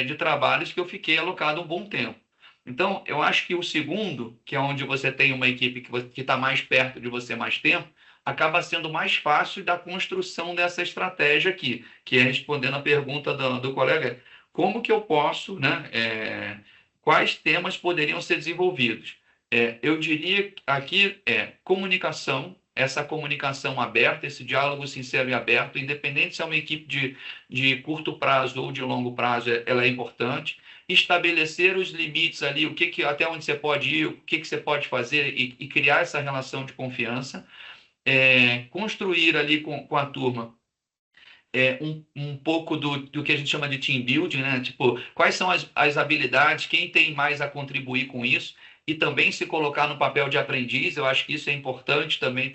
de trabalhos que eu fiquei alocado um bom tempo. Então, eu acho que o segundo, que é onde você tem uma equipe que está mais perto de você mais tempo, acaba sendo mais fácil da construção dessa estratégia aqui, que é respondendo a pergunta do colega, como que eu posso, né, quais temas poderiam ser desenvolvidos? Eu diria aqui comunicação, essa comunicação aberta, esse diálogo sincero e aberto, independente se é uma equipe de curto prazo ou de longo prazo, ela é importante. Estabelecer os limites ali, até onde você pode ir, o que você pode fazer e criar essa relação de confiança. Construir ali com a turma um pouco do que a gente chama de team building, né? Tipo, quais são as habilidades, quem tem mais a contribuir com isso, e também se colocar no papel de aprendiz. Eu acho que isso é importante, também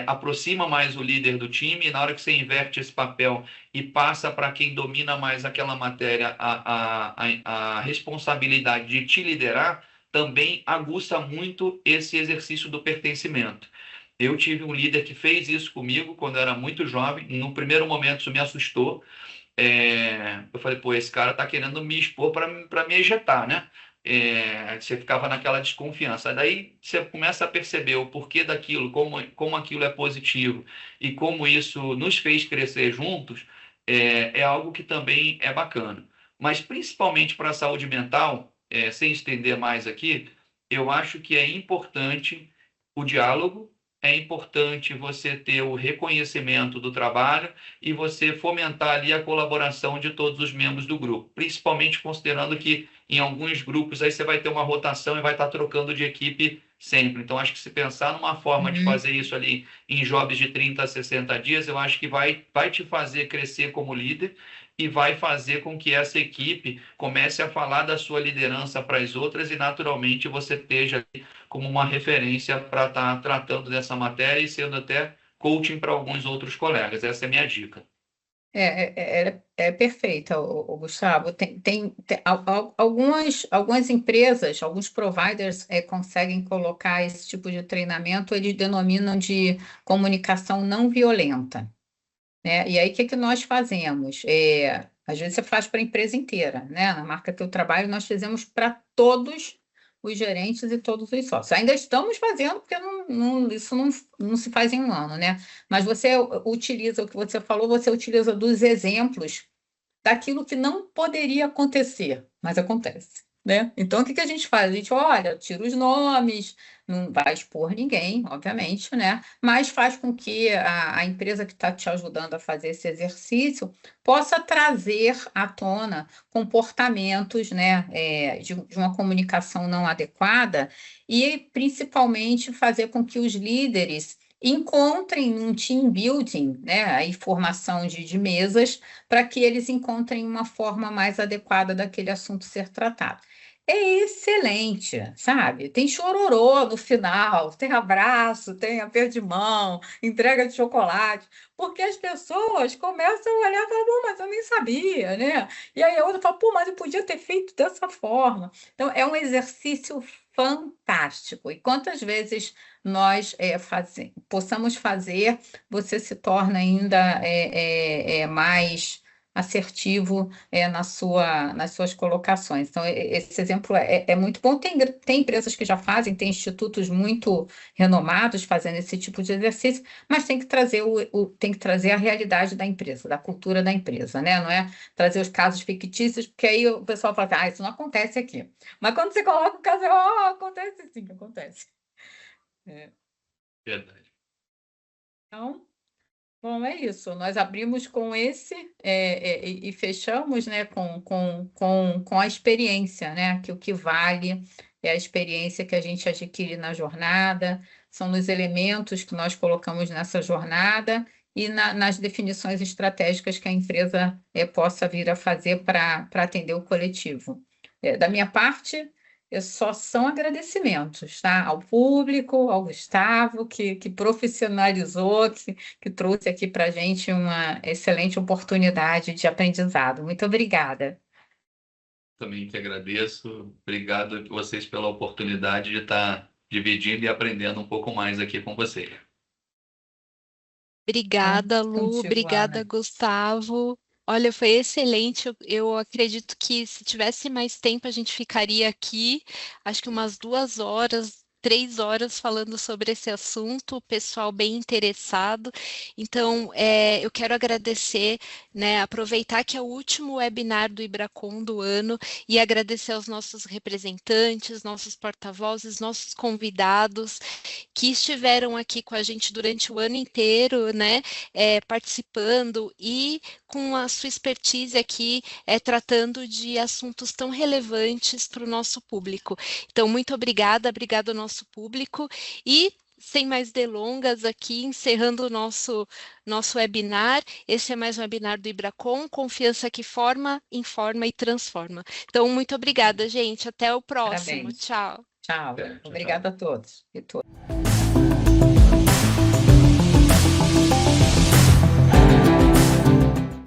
aproxima mais o líder do time, e na hora que você inverte esse papel e passa para quem domina mais aquela matéria a responsabilidade de te liderar, também aguça muito esse exercício do pertencimento. Eu tive um líder que fez isso comigo quando eu era muito jovem. No primeiro momento, isso me assustou. Eu falei, pô, esse cara tá querendo me expor para me ejetar, né? Você ficava naquela desconfiança. Daí você começa a perceber o porquê daquilo, como aquilo é positivo e como isso nos fez crescer juntos, é algo que também é bacana. Mas principalmente para a saúde mental, sem estender mais aqui, eu acho que é importante o diálogo, é importante você ter o reconhecimento do trabalho e você fomentar ali a colaboração de todos os membros do grupo, principalmente considerando que em alguns grupos aí você vai ter uma rotação e vai estar trocando de equipe sempre. Então, acho que se pensar numa forma de fazer isso ali em jobs de 30 a 60 dias, eu acho que vai te fazer crescer como líder e vai fazer com que essa equipe comece a falar da sua liderança para as outras e, naturalmente, você esteja como uma referência para estar tratando dessa matéria e sendo até coaching para alguns outros colegas. Essa é a minha dica. É perfeita, o Gustavo. Algumas empresas, alguns providers conseguem colocar esse tipo de treinamento, eles denominam de comunicação não violenta, né? E aí, o que que nós fazemos? Às vezes você faz para a empresa inteira, né? Na marca que eu trabalho, nós fizemos para todos os gerentes e todos os sócios. Ainda estamos fazendo, porque isso não se faz em um ano, né? Mas você utiliza o que você falou, você utiliza dos exemplos daquilo que não poderia acontecer, mas acontece, né? Então, o que que a gente faz? A gente, olha, tira os nomes, não vai expor ninguém, obviamente, né? Mas faz com que a empresa que está te ajudando a fazer esse exercício possa trazer à tona comportamentos, né, de uma comunicação não adequada e, principalmente, fazer com que os líderes encontrem um team building, né, aí formação de mesas, para que eles encontrem uma forma mais adequada daquele assunto ser tratado. É excelente, sabe? Tem chororô no final, tem abraço, tem aperto de mão, entrega de chocolate, porque as pessoas começam a olhar e falar, pô, mas eu nem sabia, né? E aí a outra fala, pô, mas eu podia ter feito dessa forma. Então, é um exercício fantástico. E quantas vezes nós possamos fazer, você se torna ainda mais assertivo nas suas colocações. Então, esse exemplo é muito bom. Tem empresas que já fazem, tem institutos muito renomados fazendo esse tipo de exercício, mas tem que trazer tem que trazer a realidade da empresa, da cultura da empresa, né? Não é trazer os casos fictícios, porque aí o pessoal fala assim, isso não acontece aqui. Mas quando você coloca o caso, acontece sim, acontece. Verdade. Então, bom, é isso. Nós abrimos com esse e fechamos, né, com a experiência, né? Que o que vale é a experiência que a gente adquire na jornada, são os elementos que nós colocamos nessa jornada e nas definições estratégicas que a empresa possa vir a fazer para atender o coletivo. Da minha parte, só são agradecimentos, tá? Ao público, ao Gustavo, que profissionalizou, que trouxe aqui para a gente uma excelente oportunidade de aprendizado. Muito obrigada. Também te agradeço. Obrigado a vocês pela oportunidade de estar dividindo e aprendendo um pouco mais aqui com vocês. Obrigada, Lu. Contigo, Obrigada, Ana. Gustavo. Olha, foi excelente. Eu acredito que se tivesse mais tempo, a gente ficaria aqui, acho que umas 2 horas 3 horas falando sobre esse assunto, o pessoal bem interessado. Então, eu quero agradecer, né, aproveitar que é o último webinar do IBRACON do ano e agradecer aos nossos representantes, nossos porta-vozes, nossos convidados que estiveram aqui com a gente durante o ano inteiro, né, participando e com a sua expertise aqui, tratando de assuntos tão relevantes para o nosso público. Então, muito obrigada ao nosso público e sem mais delongas aqui, encerrando o nosso webinar. Esse é mais um webinar do IBRACON, confiança que forma, informa e transforma. Então, muito obrigada, gente. Até o próximo. Parabéns. Tchau. Tchau. Tchau, tchau. Obrigada a todos e todas.